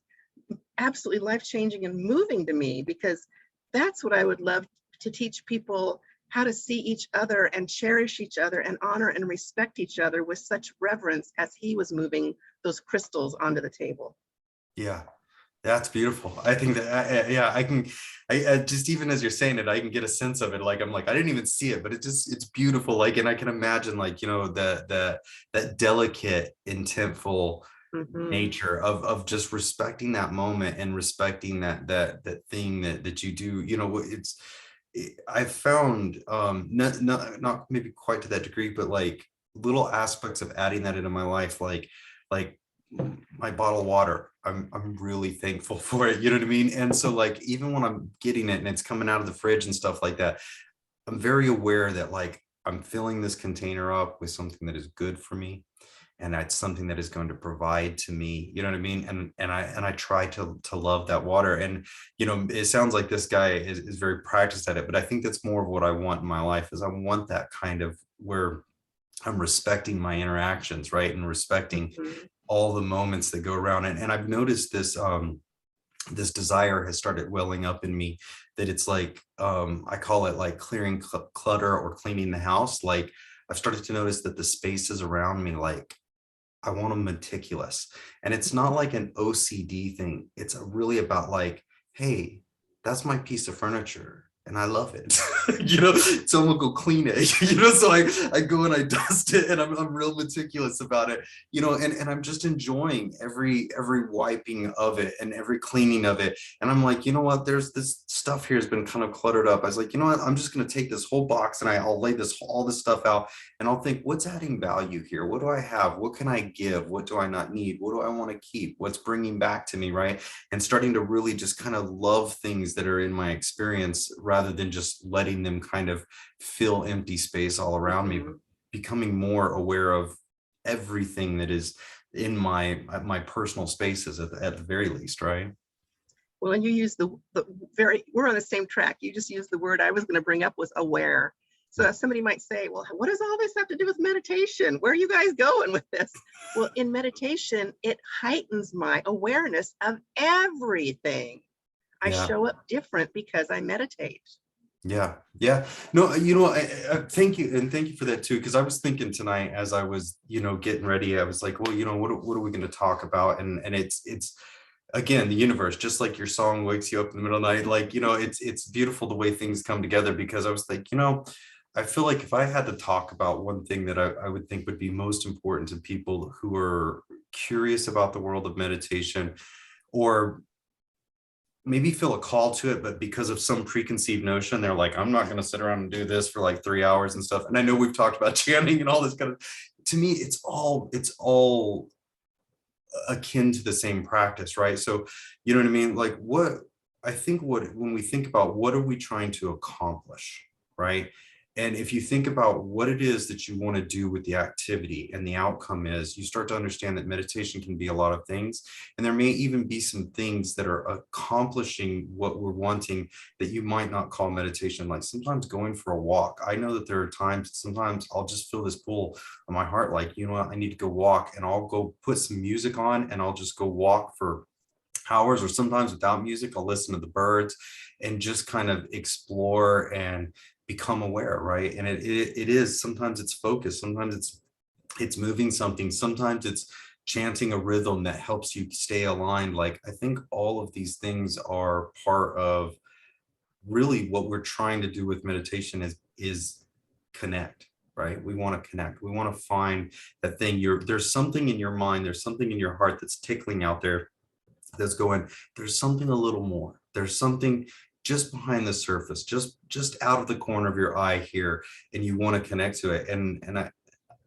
absolutely life-changing and moving to me, because that's what I would love to teach people, how to see each other and cherish each other and honor and respect each other with such reverence as he was moving those crystals onto the table. Yeah, that's beautiful. I think that, yeah, I just, even as you're saying it, I can get a sense of it. Like, I'm like, I didn't even see it, but it's beautiful. Like, and I can imagine, like, that delicate, intentful nature of just respecting that moment and respecting that thing that you do. I've found not maybe quite to that degree, but like little aspects of adding that into my life, like my bottled water. I'm really thankful for it. You know what I mean? And so, like, even when I'm getting it and it's coming out of the fridge and stuff like that, I'm very aware that, like, I'm filling this container up with something that is good for me, and that's something that is going to provide to me. You know what I mean? And I try to love that water. And it sounds like this guy is very practiced at it, but I think that's more of what I want in my life. Is I want that kind of where I'm respecting my interactions, right, and respecting all the moments that go around. And I've noticed this this desire has started welling up in me, that it's like, I call it like clearing clutter or cleaning the house. Like, I've started to notice that the spaces around me, like, I want them meticulous. And it's not like an OCD thing. It's really about like, hey, that's my piece of furniture and I love it. someone go clean it, so I go and I dust it, and I'm real meticulous about it, and I'm just enjoying every wiping of it and every cleaning of it. And I'm like, you know what, there's this stuff here has been kind of cluttered up. I was like, you know what, I'm just going to take this whole box and I'll lay all this stuff out, and I'll think, what's adding value here? What do I have? What can I give? What do I not need? What do I want to keep? What's bringing back to me, right? And starting to really just kind of love things that are in my experience, rather than just letting them kind of fill empty space all around me, but Mhm. becoming more aware of everything that is in my personal spaces at the very least, right? Well, and you use we're on the same track. You just used the word I was going to bring up was aware. So somebody might say, well, what does all this have to do with meditation? Where are you guys going with this? Well, in meditation, it heightens my awareness of everything. I Yeah. show up different because I meditate. Yeah, yeah. No, I thank you, and thank you for that too. Because I was thinking tonight as I was, getting ready, I was like, well, what are we going to talk about? And it's again the universe, just like your song wakes you up in the middle of the night. Like, it's beautiful the way things come together. Because I was like, I feel like if I had to talk about one thing that I would think would be most important to people who are curious about the world of meditation, or maybe feel a call to it, but because of some preconceived notion, they're like, I'm not going to sit around and do this for like 3 hours and stuff. And I know we've talked about chanting and all this kind of, to me, it's all akin to the same practice, right? So, you know what I mean? Like, when we think about what are we trying to accomplish, right? And if you think about what it is that you want to do with the activity, and the outcome is, you start to understand that meditation can be a lot of things. And there may even be some things that are accomplishing what we're wanting that you might not call meditation. Like sometimes going for a walk. I know that there are times, sometimes I'll just feel this pull on my heart, like, you know what, I need to go walk, and I'll go put some music on and I'll just go walk for hours. Or sometimes without music, I'll listen to the birds and just kind of explore and become aware, right? And it is, sometimes it's focus, sometimes it's moving something, sometimes it's chanting a rhythm that helps you stay aligned. Like, I think all of these things are part of really what we're trying to do with meditation, is connect, right? We want to connect, we want to find that thing. There's something in your mind, there's something in your heart that's tickling out there, that's going, there's something a little more, there's something just behind the surface, just out of the corner of your eye here, and you want to connect to it. And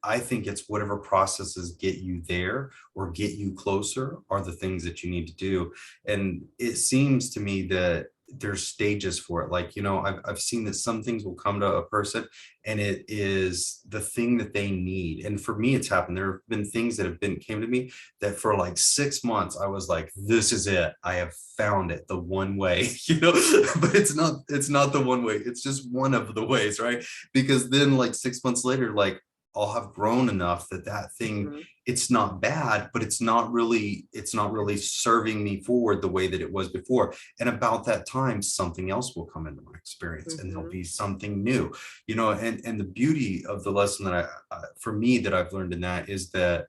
I think it's whatever processes get you there or get you closer are the things that you need to do. And it seems to me that there's stages for it. Like, I've seen that some things will come to a person and it is the thing that they need. And for me, it's happened. There have been things that came to me that for like 6 months, I was like, this is it. I have found it, the one way, but it's not the one way. It's just one of the ways, right? Because then like 6 months later, like, I'll have grown enough that thing, Mhm. it's not bad, but it's not really serving me forward the way that it was before. And about that time, something else will come into my experience, and there'll Mhm. be something new, and the beauty of the lesson that for me, that I've learned in that, is that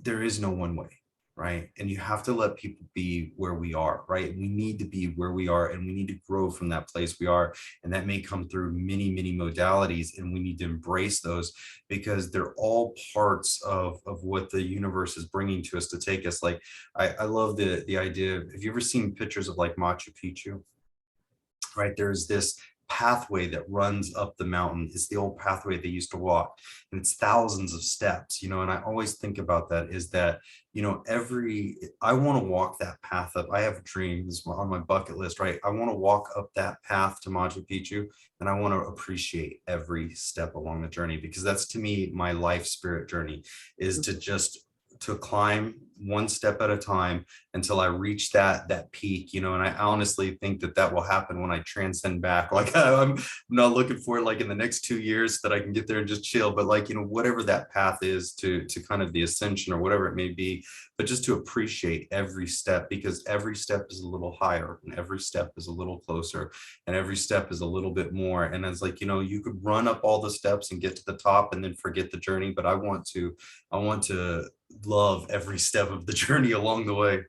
there is no one way, right? And you have to let people be where we are, right? We need to be where we are, and we need to grow from that place we are. And that may come through many, many modalities, and we need to embrace those, because they're all parts of what the universe is bringing to us to take us. Like, I love the idea of, have you ever seen pictures of like Machu Picchu? Right, there's this pathway that runs up the mountain. It's the old pathway they used to walk, and it's thousands of steps, and I always think about that, is that, every I want to walk that path up. I have dreams on my bucket list, right? I want to walk up that path to Machu Picchu, and I want to appreciate every step along the journey, because that's, to me, my life spirit journey, is Mhm. to climb one step at a time until I reach that peak, and I honestly think that will happen when I transcend back. Like, I'm not looking for it like in the next 2 years that I can get there and just chill, but like, whatever that path is to kind of the ascension or whatever it may be, but just to appreciate every step, because every step is a little higher, and every step is a little closer, and every step is a little bit more. And it's like, you could run up all the steps and get to the top and then forget the journey, but I want to love every step of the journey along the way.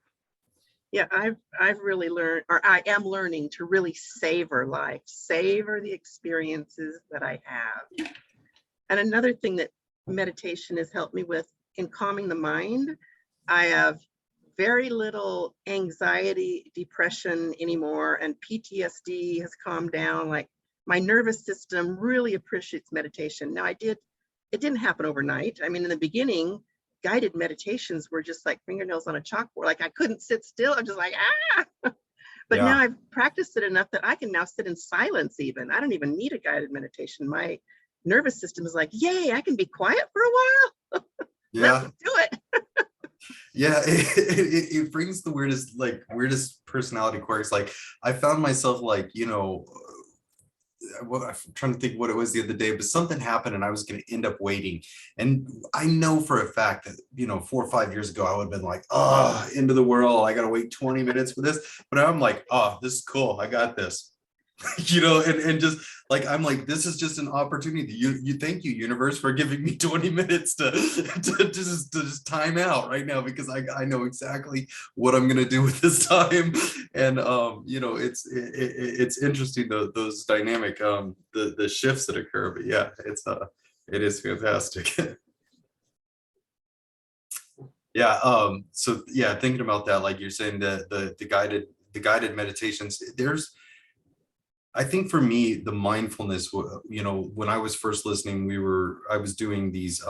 Yeah, I've really learned, or I am learning to really savor life, savor the experiences that I have. And another thing that meditation has helped me with in calming the mind, I have very little anxiety, depression anymore, and PTSD has calmed down. Like my nervous system really appreciates meditation. Now, it didn't happen overnight. I mean, in the beginning, guided meditations were just like fingernails on a chalkboard. Like I couldn't sit still. I'm just like, ah. But now Yeah. I've practiced it enough that I can now sit in silence even. I don't even need a guided meditation. My nervous system is like, yay, I can be quiet for a while. Let's Yeah. do it. Yeah, it brings the weirdest personality quirks. Like I found myself like, I'm trying to think what it was the other day, but something happened and I was going to end up waiting. And I know for a fact that, 4 or 5 years ago, I would have been like, oh, end of the world. I got to wait 20 minutes for this. But I'm like, oh, this is cool. I got this. And just like I'm like, this is just an opportunity. You thank you, universe, for giving me 20 minutes to just time out right now, because I know exactly what I'm gonna do with this time. And it's interesting, those dynamic the shifts that occur. But yeah, it is fantastic. Yeah, so yeah, thinking about that, like you're saying, the guided meditations, I think for me, the mindfulness, when I was first listening, I was doing these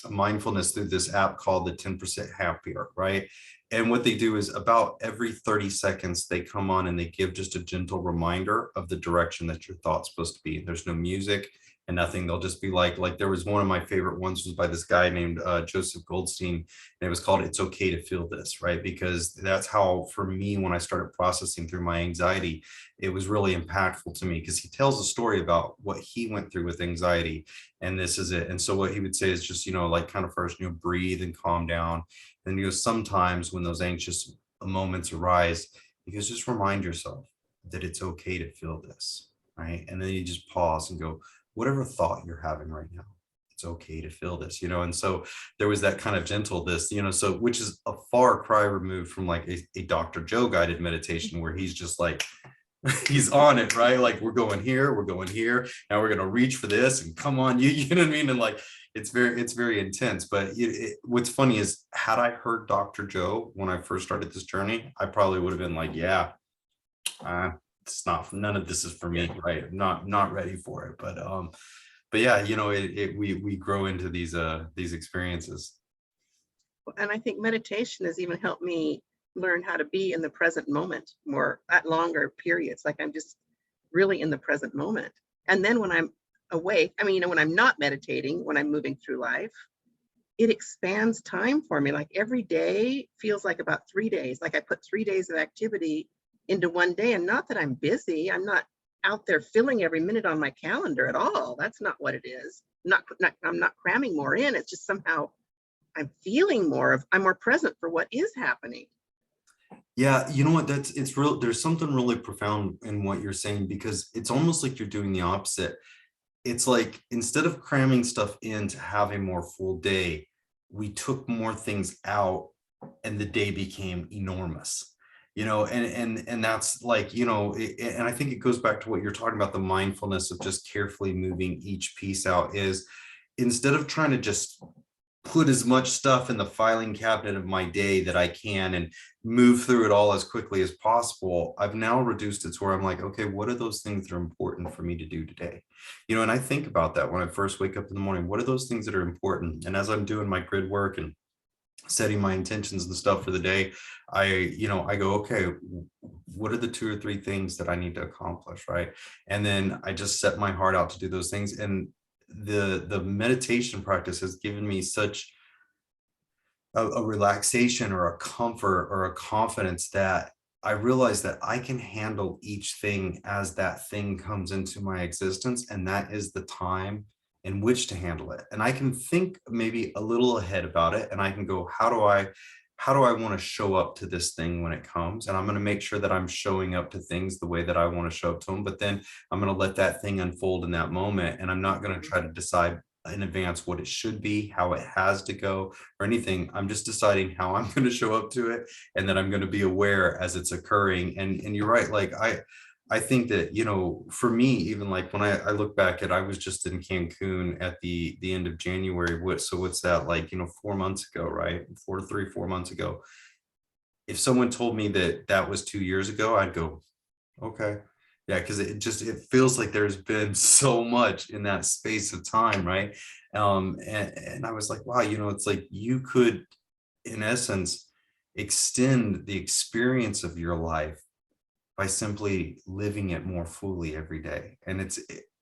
mindfulness through this app called the 10% Happier, right? And what they do is about every 30 seconds, they come on and they give just a gentle reminder of the direction that your thought's supposed to be. There's no music and nothing. They'll just be like there was one of my favorite ones was by this guy named Joseph Goldstein, and it was called "It's Okay to Feel This," right? Because that's how, for me, when I started processing through my anxiety, it was really impactful to me, because he tells a story about what he went through with anxiety, and this is it. And so what he would say is just, like kind of first, breathe and calm down. And he goes, sometimes when those anxious moments arise, he goes, just remind yourself that it's okay to feel this, right? And then you just pause and go, whatever thought you're having right now, it's okay to feel this, and so there was that kind of gentle this, so which is a far cry removed from like a Dr. Joe guided meditation, where he's just like, he's on it, right? Like we're going here. Now we're gonna reach for this, and come on, you know what I mean? And like it's very intense. But what's funny is, had I heard Dr. Joe when I first started this journey, I probably would have been like, yeah, it's not, none of this is for me, right? I'm not ready for it. But yeah, we grow into these experiences. And I think meditation has even helped me learn how to be in the present moment more at longer periods. Like I'm just really in the present moment. And then when I'm awake, I mean, when I'm not meditating, when I'm moving through life, it expands time for me. Like every day feels like about 3 days. Like I put 3 days of activity into one day. And not that I'm busy, I'm not out there filling every minute on my calendar at all. That's not what it is. I'm not cramming more in. It's just somehow I'm feeling I'm more present for what is happening. Yeah, you know what? It's real. There's something really profound in what you're saying, because it's almost like you're doing the opposite. It's like, instead of cramming stuff in to have a more full day, we took more things out and the day became enormous. And that's like, and I think it goes back to what you're talking about, the mindfulness of just carefully moving each piece out, is instead of trying to just put as much stuff in the filing cabinet of my day that I can and move through it all as quickly as possible, I've now reduced it to where I'm like, okay, what are those things that are important for me to do today? And I think about that when I first wake up in the morning. What are those things that are important? And as I'm doing my grid work and setting my intentions and stuff for the day, I go, okay, what are the 2 or 3 things that I need to accomplish, right? And then I just set my heart out to do those things. And the meditation practice has given me such a relaxation or a comfort or a confidence, that I realize that I can handle each thing as that thing comes into my existence, and that is the time in which to handle it. And I can think maybe a little ahead about it, and I can go, how do I want to show up to this thing when it comes? And I'm going to make sure that I'm showing up to things the way that I want to show up to them. But then I'm going to let that thing unfold in that moment, and I'm not going to try to decide in advance what it should be, how it has to go, or anything. I'm just deciding how I'm going to show up to it, and that I'm going to be aware as it's occurring. And you're right. Like I think that, you know, for me, even like when I look back at, I was just in Cancun at the end of January. What's that, like, you know, 4 months ago, right? 4 months ago. If someone told me that that was 2 years ago, I'd go, okay. Yeah, because it feels like there's been so much in that space of time, right? And I was like, wow, you know, it's like you could, in essence, extend the experience of your life by simply living it more fully every day. And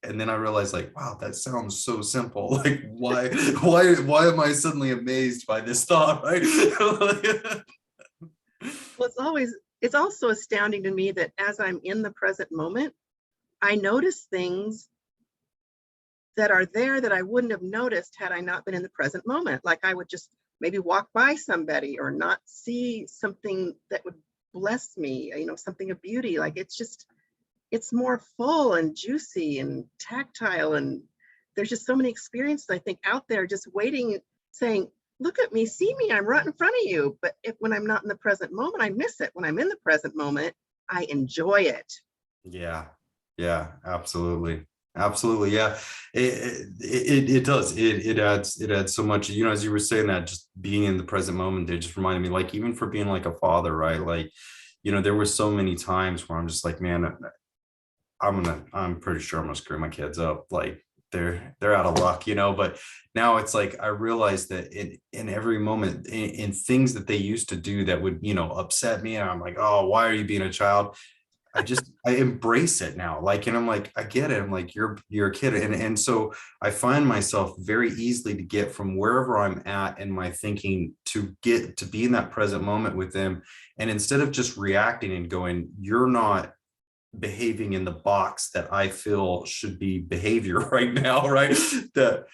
then I realized, like, wow, that sounds so simple. Like, why am I suddenly amazed by this thought, right? Well, it's also astounding to me that as I'm in the present moment, I notice things that are there that I wouldn't have noticed had I not been in the present moment. Like I would just maybe walk by somebody or not see something that would bless me, you know, something of beauty. Like it's more full and juicy and tactile. And there's just so many experiences, I think, out there just waiting, saying, look at me, see me, I'm right in front of you. But when I'm not in the present moment, I miss it. When I'm in the present moment, I enjoy it. Yeah, yeah, absolutely. Absolutely. Yeah. It does. It adds so much, you know, as you were saying that, just being in the present moment, it just reminded me, like, even for being like a father, right? Like, you know, there were so many times where I'm just like, man, I'm pretty sure I'm gonna screw my kids up. Like, they're out of luck, you know. But now it's like I realize that in every moment, in things that they used to do that would, you know, upset me, and I'm like, oh, why are you being a child? I embrace it now. Like, and I'm like, I get it. I'm like, you're a kid. And so I find myself very easily to get from wherever I'm at in my thinking to get to be in that present moment with them. And instead of just reacting and going, you're not behaving in the box that I feel should be behavior right now, right? That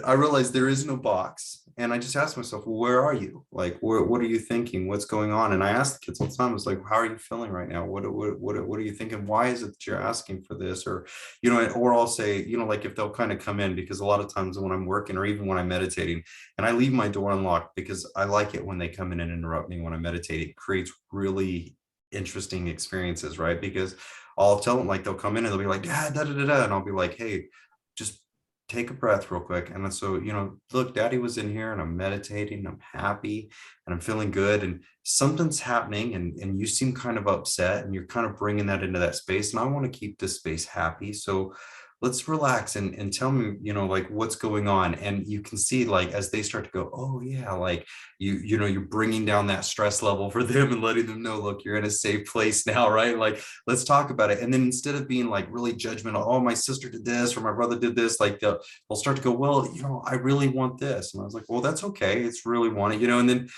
I realize there is no box. And I just ask myself, well, where are you? Like, what are you thinking? What's going on? And I ask the kids all the time, it's like, how are you feeling right now? What are you thinking? Why is it that you're asking for this? Or, you know, or I'll say, you know, like if they'll kind of come in, because a lot of times when I'm working or even when I'm meditating, and I leave my door unlocked because I like it when they come in and interrupt me when I meditate. It creates really interesting experiences, right? Because I'll tell them, like, they'll come in and they'll be like, yeah, da da da da, and I'll be like, hey, just take a breath real quick. And then, so, you know, look, daddy was in here and I'm meditating, I'm happy and I'm feeling good, and something's happening, and you seem kind of upset, and you're kind of bringing that into that space, and I want to keep this space happy. So let's relax and tell me, you know, like, what's going on. And you can see, like, as they start to go, oh yeah, like, you know, you're bringing down that stress level for them and letting them know, look, you're in a safe place now, right? Like, let's talk about it. And then instead of being like really judgmental, oh, my sister did this or my brother did this, like they'll start to go, well, you know, I really want this. And I was like, well, that's okay, it's really want it, you know. And then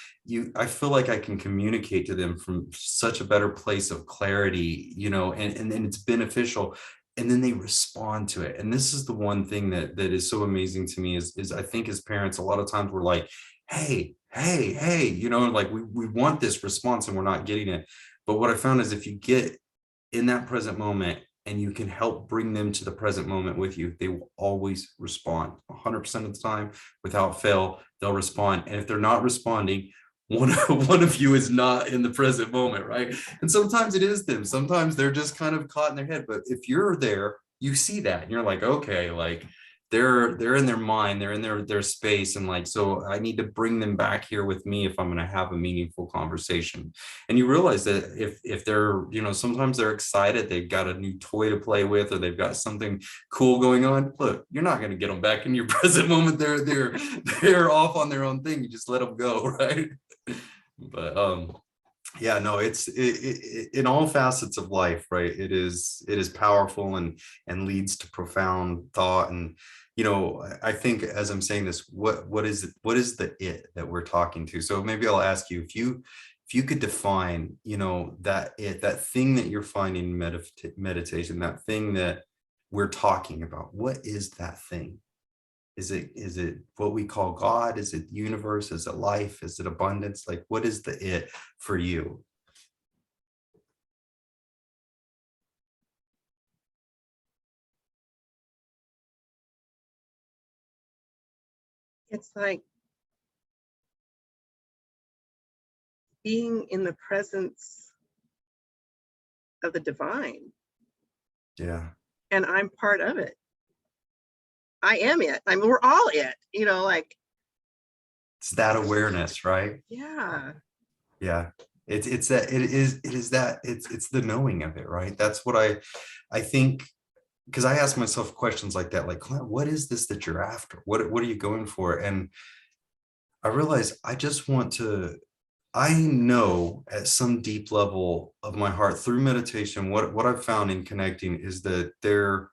I feel like I can communicate to them from such a better place of clarity, you know, and it's beneficial, and then they respond to it. And this is the one thing that is so amazing to me is I think as parents, a lot of times we're like, hey, you know, like we want this response and we're not getting it. But what I found is if you get in that present moment and you can help bring them to the present moment with you, they will always respond 100% of the time. Without fail, they'll respond. And if they're not responding, one of you is not in the present moment, right? And sometimes it is them, sometimes they're just kind of caught in their head. But if you're there, you see that and you're like, okay, like, they're in their mind, they're in their space, and like, so I need to bring them back here with me if I'm going to have a meaningful conversation. And you realize that if they're, you know, sometimes they're excited, they've got a new toy to play with, or they've got something cool going on, look, you're not going to get them back in your present moment. They're off on their own thing, you just let them go, right? But yeah, no, in all facets of life, right? It is powerful and leads to profound thought. And, you know, I think as I'm saying this, what is it, what is the it that we're talking to? So maybe I'll ask you, if you could define, you know, that thing that you're finding in meditation, that thing that we're talking about, what is that thing? Is it what we call God? Is it universe? Is it life? Is it abundance? Like, what is the it for you? It's like being in the presence of the divine, Yeah. and I'm part of it. I am it. I mean, we're all it, like, It's that awareness, right? yeah. Yeah. It's that it is that it's the knowing of it, right? That's what I think, because I ask myself questions like that, like, "Clint, what is this that you're after? What are you going for?" And I realize I just want to, I know at some deep level of my heart through meditation, what I've found in connecting is that there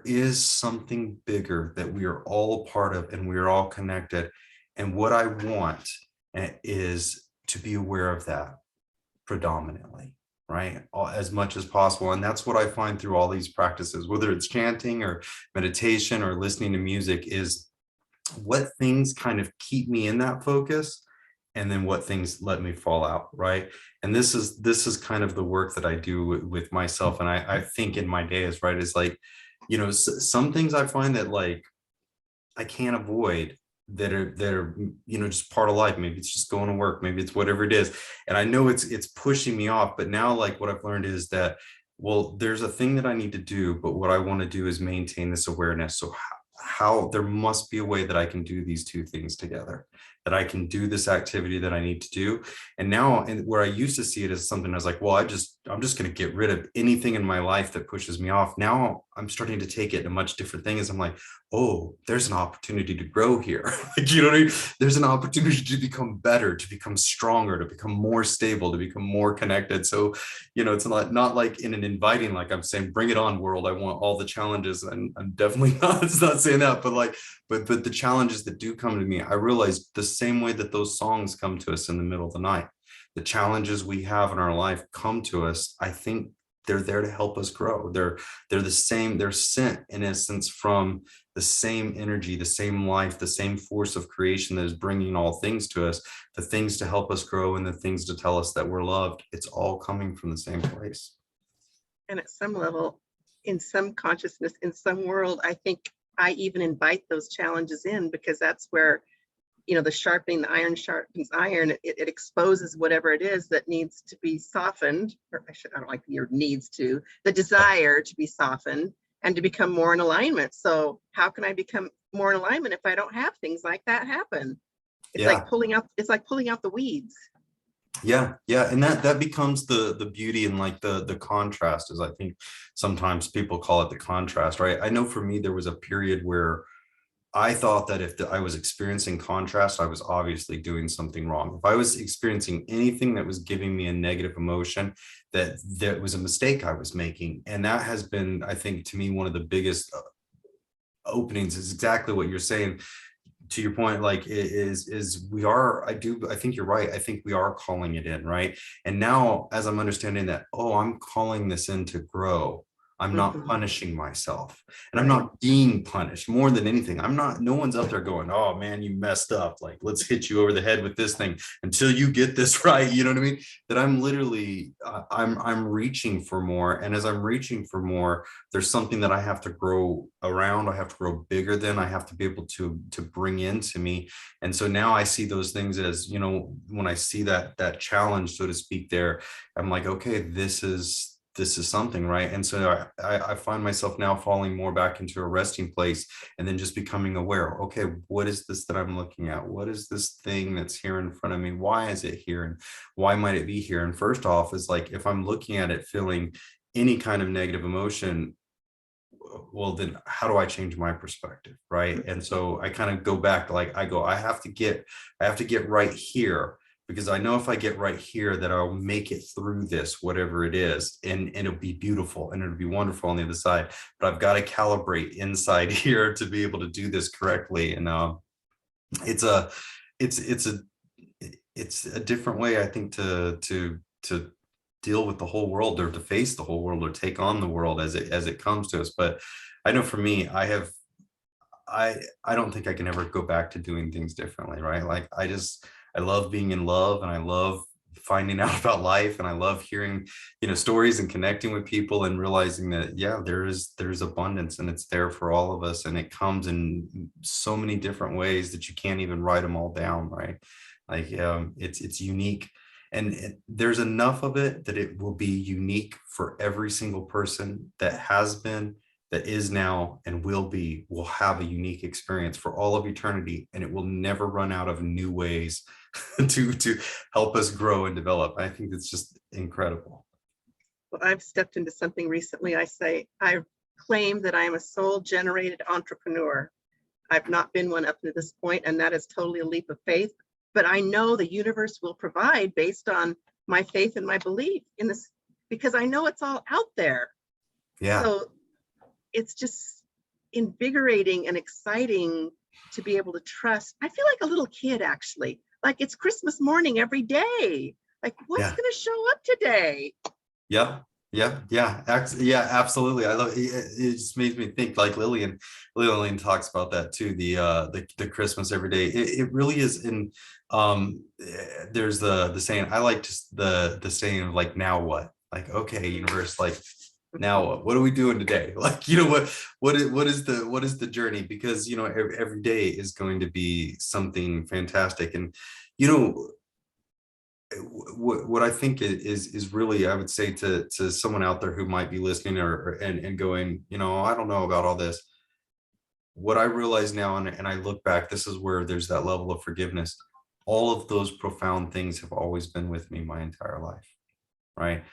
is something bigger that we are all part of and we are all connected. And what I want is to be aware of that predominantly, right? As much as possible. And that's what I find through all these practices, whether it's chanting or meditation or listening to music, is what things kind of keep me in that focus and then what things let me fall out, right? And this is kind of the work that I do with myself. And I think in my day is right, is like, some things I find that like I can't avoid, that are just part of life. Maybe it's just going to work, maybe it's whatever it is, and I know it's pushing me off. But now, like, what I've learned is that, well, there's a thing that I need to do, but what I want to do is maintain this awareness. So how there must be a way that I can do these two things together, that I can do this activity that I need to do. And now, and where I used to see it as something, I was like, well, I'm just going to get rid of anything in my life that pushes me off. Now I'm starting to take it in a much different thing, as I'm like, oh, there's an opportunity to grow here. Like, you know what I mean? There's an opportunity to become better, to become stronger, to become more stable, to become more connected. So, it's not like in an inviting, like I'm saying, bring it on, world. I want all the challenges. And I'm definitely not, it's not saying that, but like, but the challenges that do come to me, I realize the same way that those songs come to us in the middle of the night, the challenges we have in our life come to us. I think they're there to help us grow. They're the same, they're sent in essence from the same energy, the same life, the same force of creation that is bringing all things to us, the things to help us grow and the things to tell us that we're loved. It's all coming from the same place. And at some level, in some consciousness, in some world, I think I even invite those challenges in, because that's where, the iron sharpens iron. It exposes whatever it is that needs to be softened, or I don't like the word needs to, the desire to be softened and to become more in alignment. So how can I become more in alignment if I don't have things like that happen? It's Yeah. like pulling out the weeds. Yeah, and that becomes the beauty, and like the contrast, is I think sometimes people call it the contrast, right? I know for me there was a period where I thought that if I was experiencing contrast, I was obviously doing something wrong. If I was experiencing anything that was giving me a negative emotion, that was a mistake I was making. And that has been, I think, to me, one of the biggest openings, is exactly what you're saying. To your point, like, I think you're right. I think we are calling it in, right? And now, as I'm understanding that, oh, I'm calling this in to grow. I'm not Mhm. punishing myself, and I'm Right. not being punished. More than anything, I'm not, no one's up there going, oh man, you messed up, like, let's hit you over the head with this thing until you get this right. You know what I mean? That I'm literally, I'm reaching for more. And as I'm reaching for more, there's something that I have to grow around. I have to grow bigger than, I have to be able to bring into me. And so now I see those things as, when I see that challenge, so to speak, there, I'm like, okay, this is something, right? And so I find myself now falling more back into a resting place, and then just becoming aware. Okay, what is this that I'm looking at? What is this thing that's here in front of me? Why is it here? And why might it be here? And first off, is like, if I'm looking at it feeling any kind of negative emotion, well, then how do I change my perspective, right? And so I kind of go back, like, I have to get right here, because I know if I get right here that I'll make it through this, whatever it is, and it'll be beautiful and it'll be wonderful on the other side. But I've got to calibrate inside here to be able to do this correctly. And it's a it's a it's a different way, I think, to deal with the whole world, or to face the whole world, or take on the world as it comes to us. But I know for me, I don't think I can ever go back to doing things differently, right? Like, I love being in love, and I love finding out about life, and I love hearing, stories and connecting with people and realizing that, yeah, there's abundance and it's there for all of us, and it comes in so many different ways that you can't even write them all down, right? Like, it's unique, and there's enough of it that it will be unique for every single person that has been, that is now, and will have a unique experience for all of eternity, and it will never run out of new ways to help us grow and develop. I think it's just incredible. Well, I've stepped into something recently. I claim that I am a soul generated entrepreneur. I've not been one up to this point, and that is totally a leap of faith. But I know the universe will provide based on my faith and my belief in this, because I know it's all out there. Yeah. So it's just invigorating and exciting to be able to trust. I feel like a little kid, actually. Like it's Christmas morning every day. Like, what's Yeah. going to show up today? Yeah. Yeah. Yeah. Yeah, absolutely. I love it. It just makes me think, like Lillian talks about that too. The Christmas every day. It really is. In there's the saying, I like just the saying of like, now what? Like, okay, universe, like, now what are we doing today? Like, what is the journey? Because every day is going to be something fantastic. And what I think is really, I would say to someone out there who might be listening and going, I don't know about all this. What I realize now, and I look back, this is where there's that level of forgiveness. All of those profound things have always been with me my entire life, right?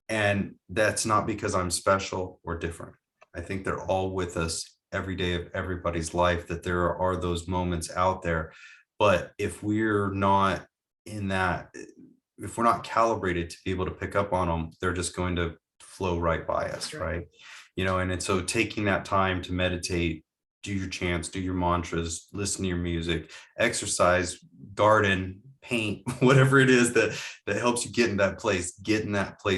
And that's not because I'm special or different. I think they're all with us every day of everybody's life, that there are those moments out there. But if we're not in that, if we're not calibrated to be able to pick up on them, they're just going to flow right by us, right? And so taking that time to meditate, do your chants, do your mantras, listen to your music, exercise, garden, paint, whatever it is that helps you get in that place,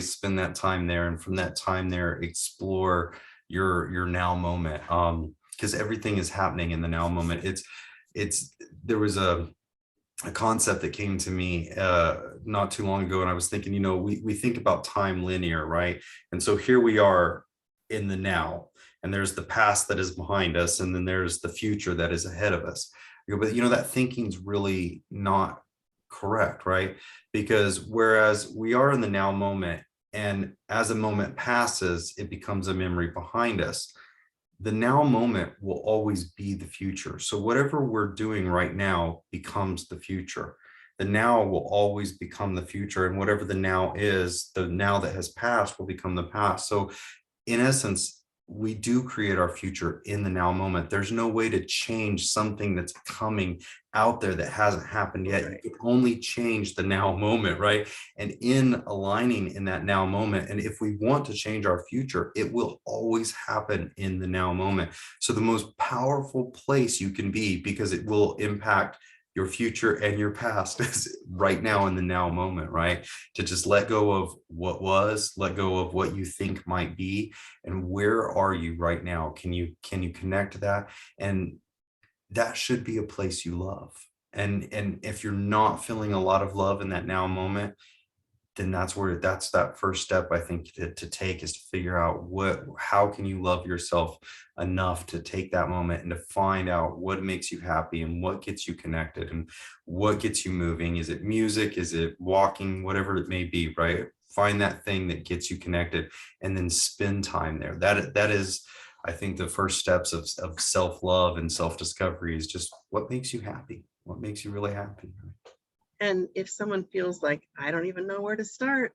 spend that time there, and from that time there, explore your now moment, because everything is happening in the now moment. There was a concept that came to me not too long ago, and I was thinking, we think about time linear, right? And so here we are in the now, and there's the past that is behind us, and then there's the future that is ahead of us. But that thinking's really not correct, right? Because whereas we are in the now moment, and as a moment passes, it becomes a memory behind us, the now moment will always be the future. So whatever we're doing right now becomes the future. The now will always become the future, and whatever the now is, the now that has passed will become the past. So in essence, we do create our future in the now moment. There's no way to change something that's coming out there that hasn't happened yet. Right. You can only change the now moment, right? And in aligning in that now moment, and if we want to change our future, it will always happen in the now moment. So the most powerful place you can be, because it will impact your future and your past, is right now in the now moment, right? To just let go of what was, let go of what you think might be, and where are you right now? Can you connect to that? And that should be a place you love. And if you're not feeling a lot of love in that now moment, then that's that first step, I think, to take, is to figure out how can you love yourself enough to take that moment and to find out what makes you happy and what gets you connected and what gets you moving. Is it music? Is it walking? Whatever it may be, right? Find that thing that gets you connected, and then spend time there. That is, I think, the first steps of self-love and self-discovery, is just what makes you happy, what makes you really happy. And if someone feels like, I don't even know where to start,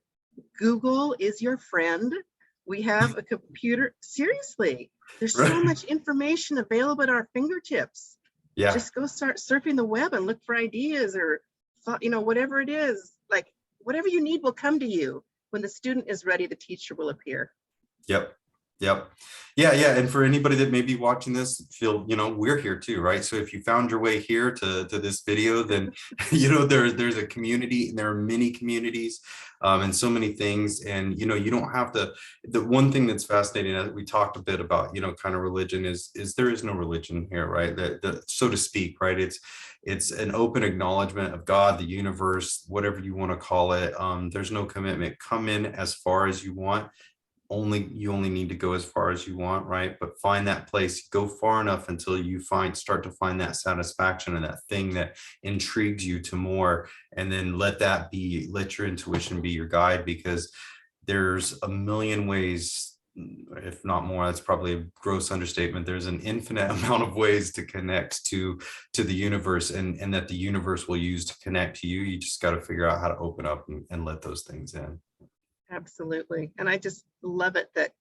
Google is your friend. We have a computer. Seriously, there's so much information available at our fingertips. Yeah. Just go start surfing the web and look for ideas or thought, whatever it is, like whatever you need will come to you. When the student is ready, the teacher will appear. Yep. Yep. Yeah. And for anybody that may be watching this, feel, we're here too, right? So if you found your way here to this video, then, there's a community, and there are many communities, and so many things. And, you don't have to, the one thing that's fascinating, we talked a bit about, kind of religion is there is no religion here, right? So to speak, right? It's an open acknowledgement of God, the universe, whatever you want to call it. There's no commitment. Come in as far as you want. You only need to go as far as you want, right? But find that place, go far enough until you start to find that satisfaction and that thing that intrigues you to more, and then let your intuition be your guide, because there's a million ways, if not more. That's probably a gross understatement. There's an infinite amount of ways to connect to the universe, and that the universe will use to connect to you. You just got to figure out how to open up and let those things in. Absolutely. And I just love it that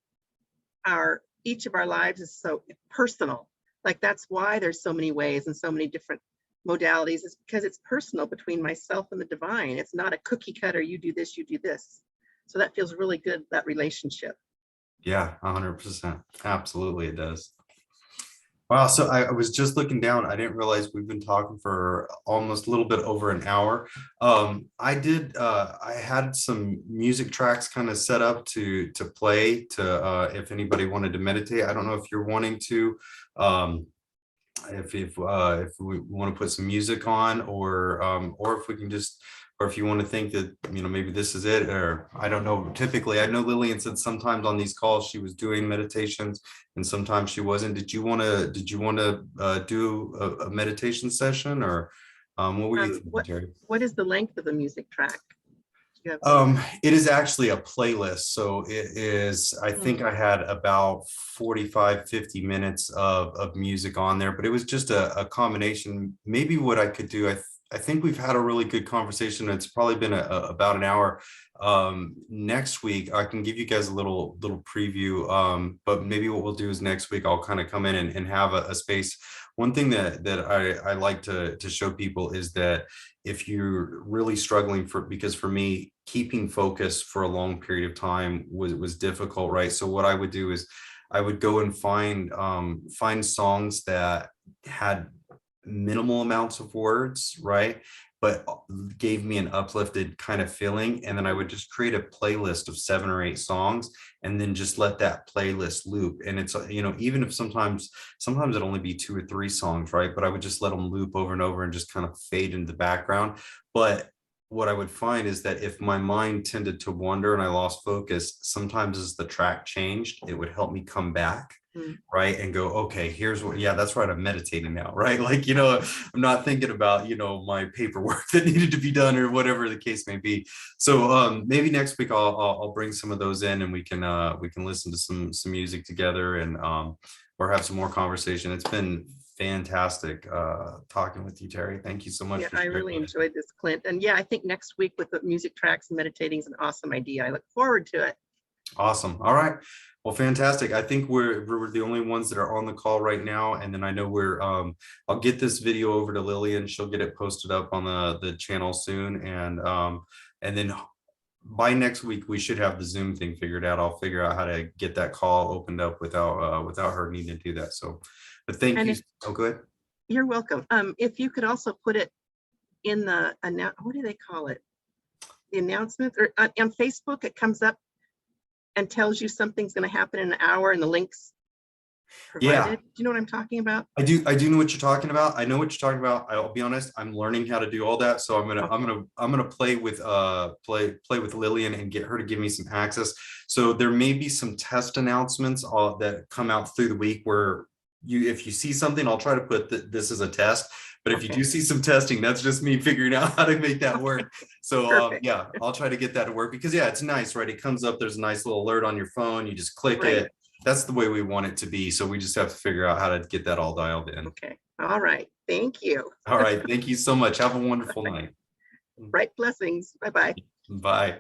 each of our lives is so personal. Like, that's why there's so many ways and so many different modalities, is because it's personal between myself and the divine. It's not a cookie cutter, you do this, you do this. So that feels really good, that relationship. Yeah, 100%. Absolutely, it does. Wow. So I was just looking down. I didn't realize we've been talking for almost a little bit over an hour. I had some music tracks kind of set up to play if anybody wanted to meditate. I don't know if you're wanting to, if we want to put some music on, or if we can just, or if you want to think that, maybe this is it, or I don't know. Typically, I know Lillian said sometimes on these calls she was doing meditations and sometimes she wasn't. Did you want to do a meditation session, or what were you thinking, Terry? What is the length of the music track? Do It is actually a playlist. So it is, I think I had about 45, 50 minutes of music on there, but it was just a combination. Maybe what I could do, I think we've had a really good conversation. It's probably been about an hour. Next week, I can give you guys a little preview. But maybe what we'll do is next week, I'll kind of come in and have a space. One thing that I like to show people is that if you're really struggling because for me, keeping focus for a long period of time was difficult, right? So what I would do is I would go and find songs that had minimal amounts of words, right? But gave me an uplifted kind of feeling. And then I would just create a playlist of 7 or 8 songs, and then just let that playlist loop. And it's, even if sometimes it'd only be 2 or 3 songs, right? But I would just let them loop over and over and just kind of fade into the background. But what I would find is that if my mind tended to wander and I lost focus, sometimes as the track changed, it would help me come back, right? And go, okay, here's what, yeah, that's right, I'm meditating now, right? Like, I'm not thinking about, my paperwork that needed to be done or whatever the case may be. So maybe next week I'll bring some of those in, and we can listen to some music together, and or have some more conversation. It's been fantastic talking with you, Terry. Thank you so much. Yeah, I really enjoyed this, Clint. And yeah, I think next week with the music tracks and meditating is an awesome idea. I look forward to it. Awesome. All right. Well, fantastic. I think we're the only ones that are on the call right now. And then I know I'll get this video over to Lillian. She'll get it posted up on the channel soon. And then by next week, we should have the Zoom thing figured out. I'll figure out how to get that call opened up without her needing to do that. So, but thank you. Oh, good. You're welcome. If you could also put it in the, what do they call it? The announcements, or on Facebook, it comes up and tells you something's going to happen in an hour, and the links provided. Yeah. Do you know what I'm talking about? I do know what you're talking about. I know what you're talking about. I'll be honest, I'm learning how to do all that. So I'm gonna play with Lillian and get her to give me some access. So there may be some test announcements that come out through the week where if you see something, I'll try to put this as a test. But if you do see some testing, that's just me figuring out how to make that work. So yeah, I'll try to get that to work, because yeah, it's nice, right? It comes up, there's a nice little alert on your phone. You just click it. That's the way we want it to be. So we just have to figure out how to get that all dialed in. Okay. All right. Thank you. All right. Thank you so much. Have a wonderful night. Bright blessings. Bye-bye. Bye.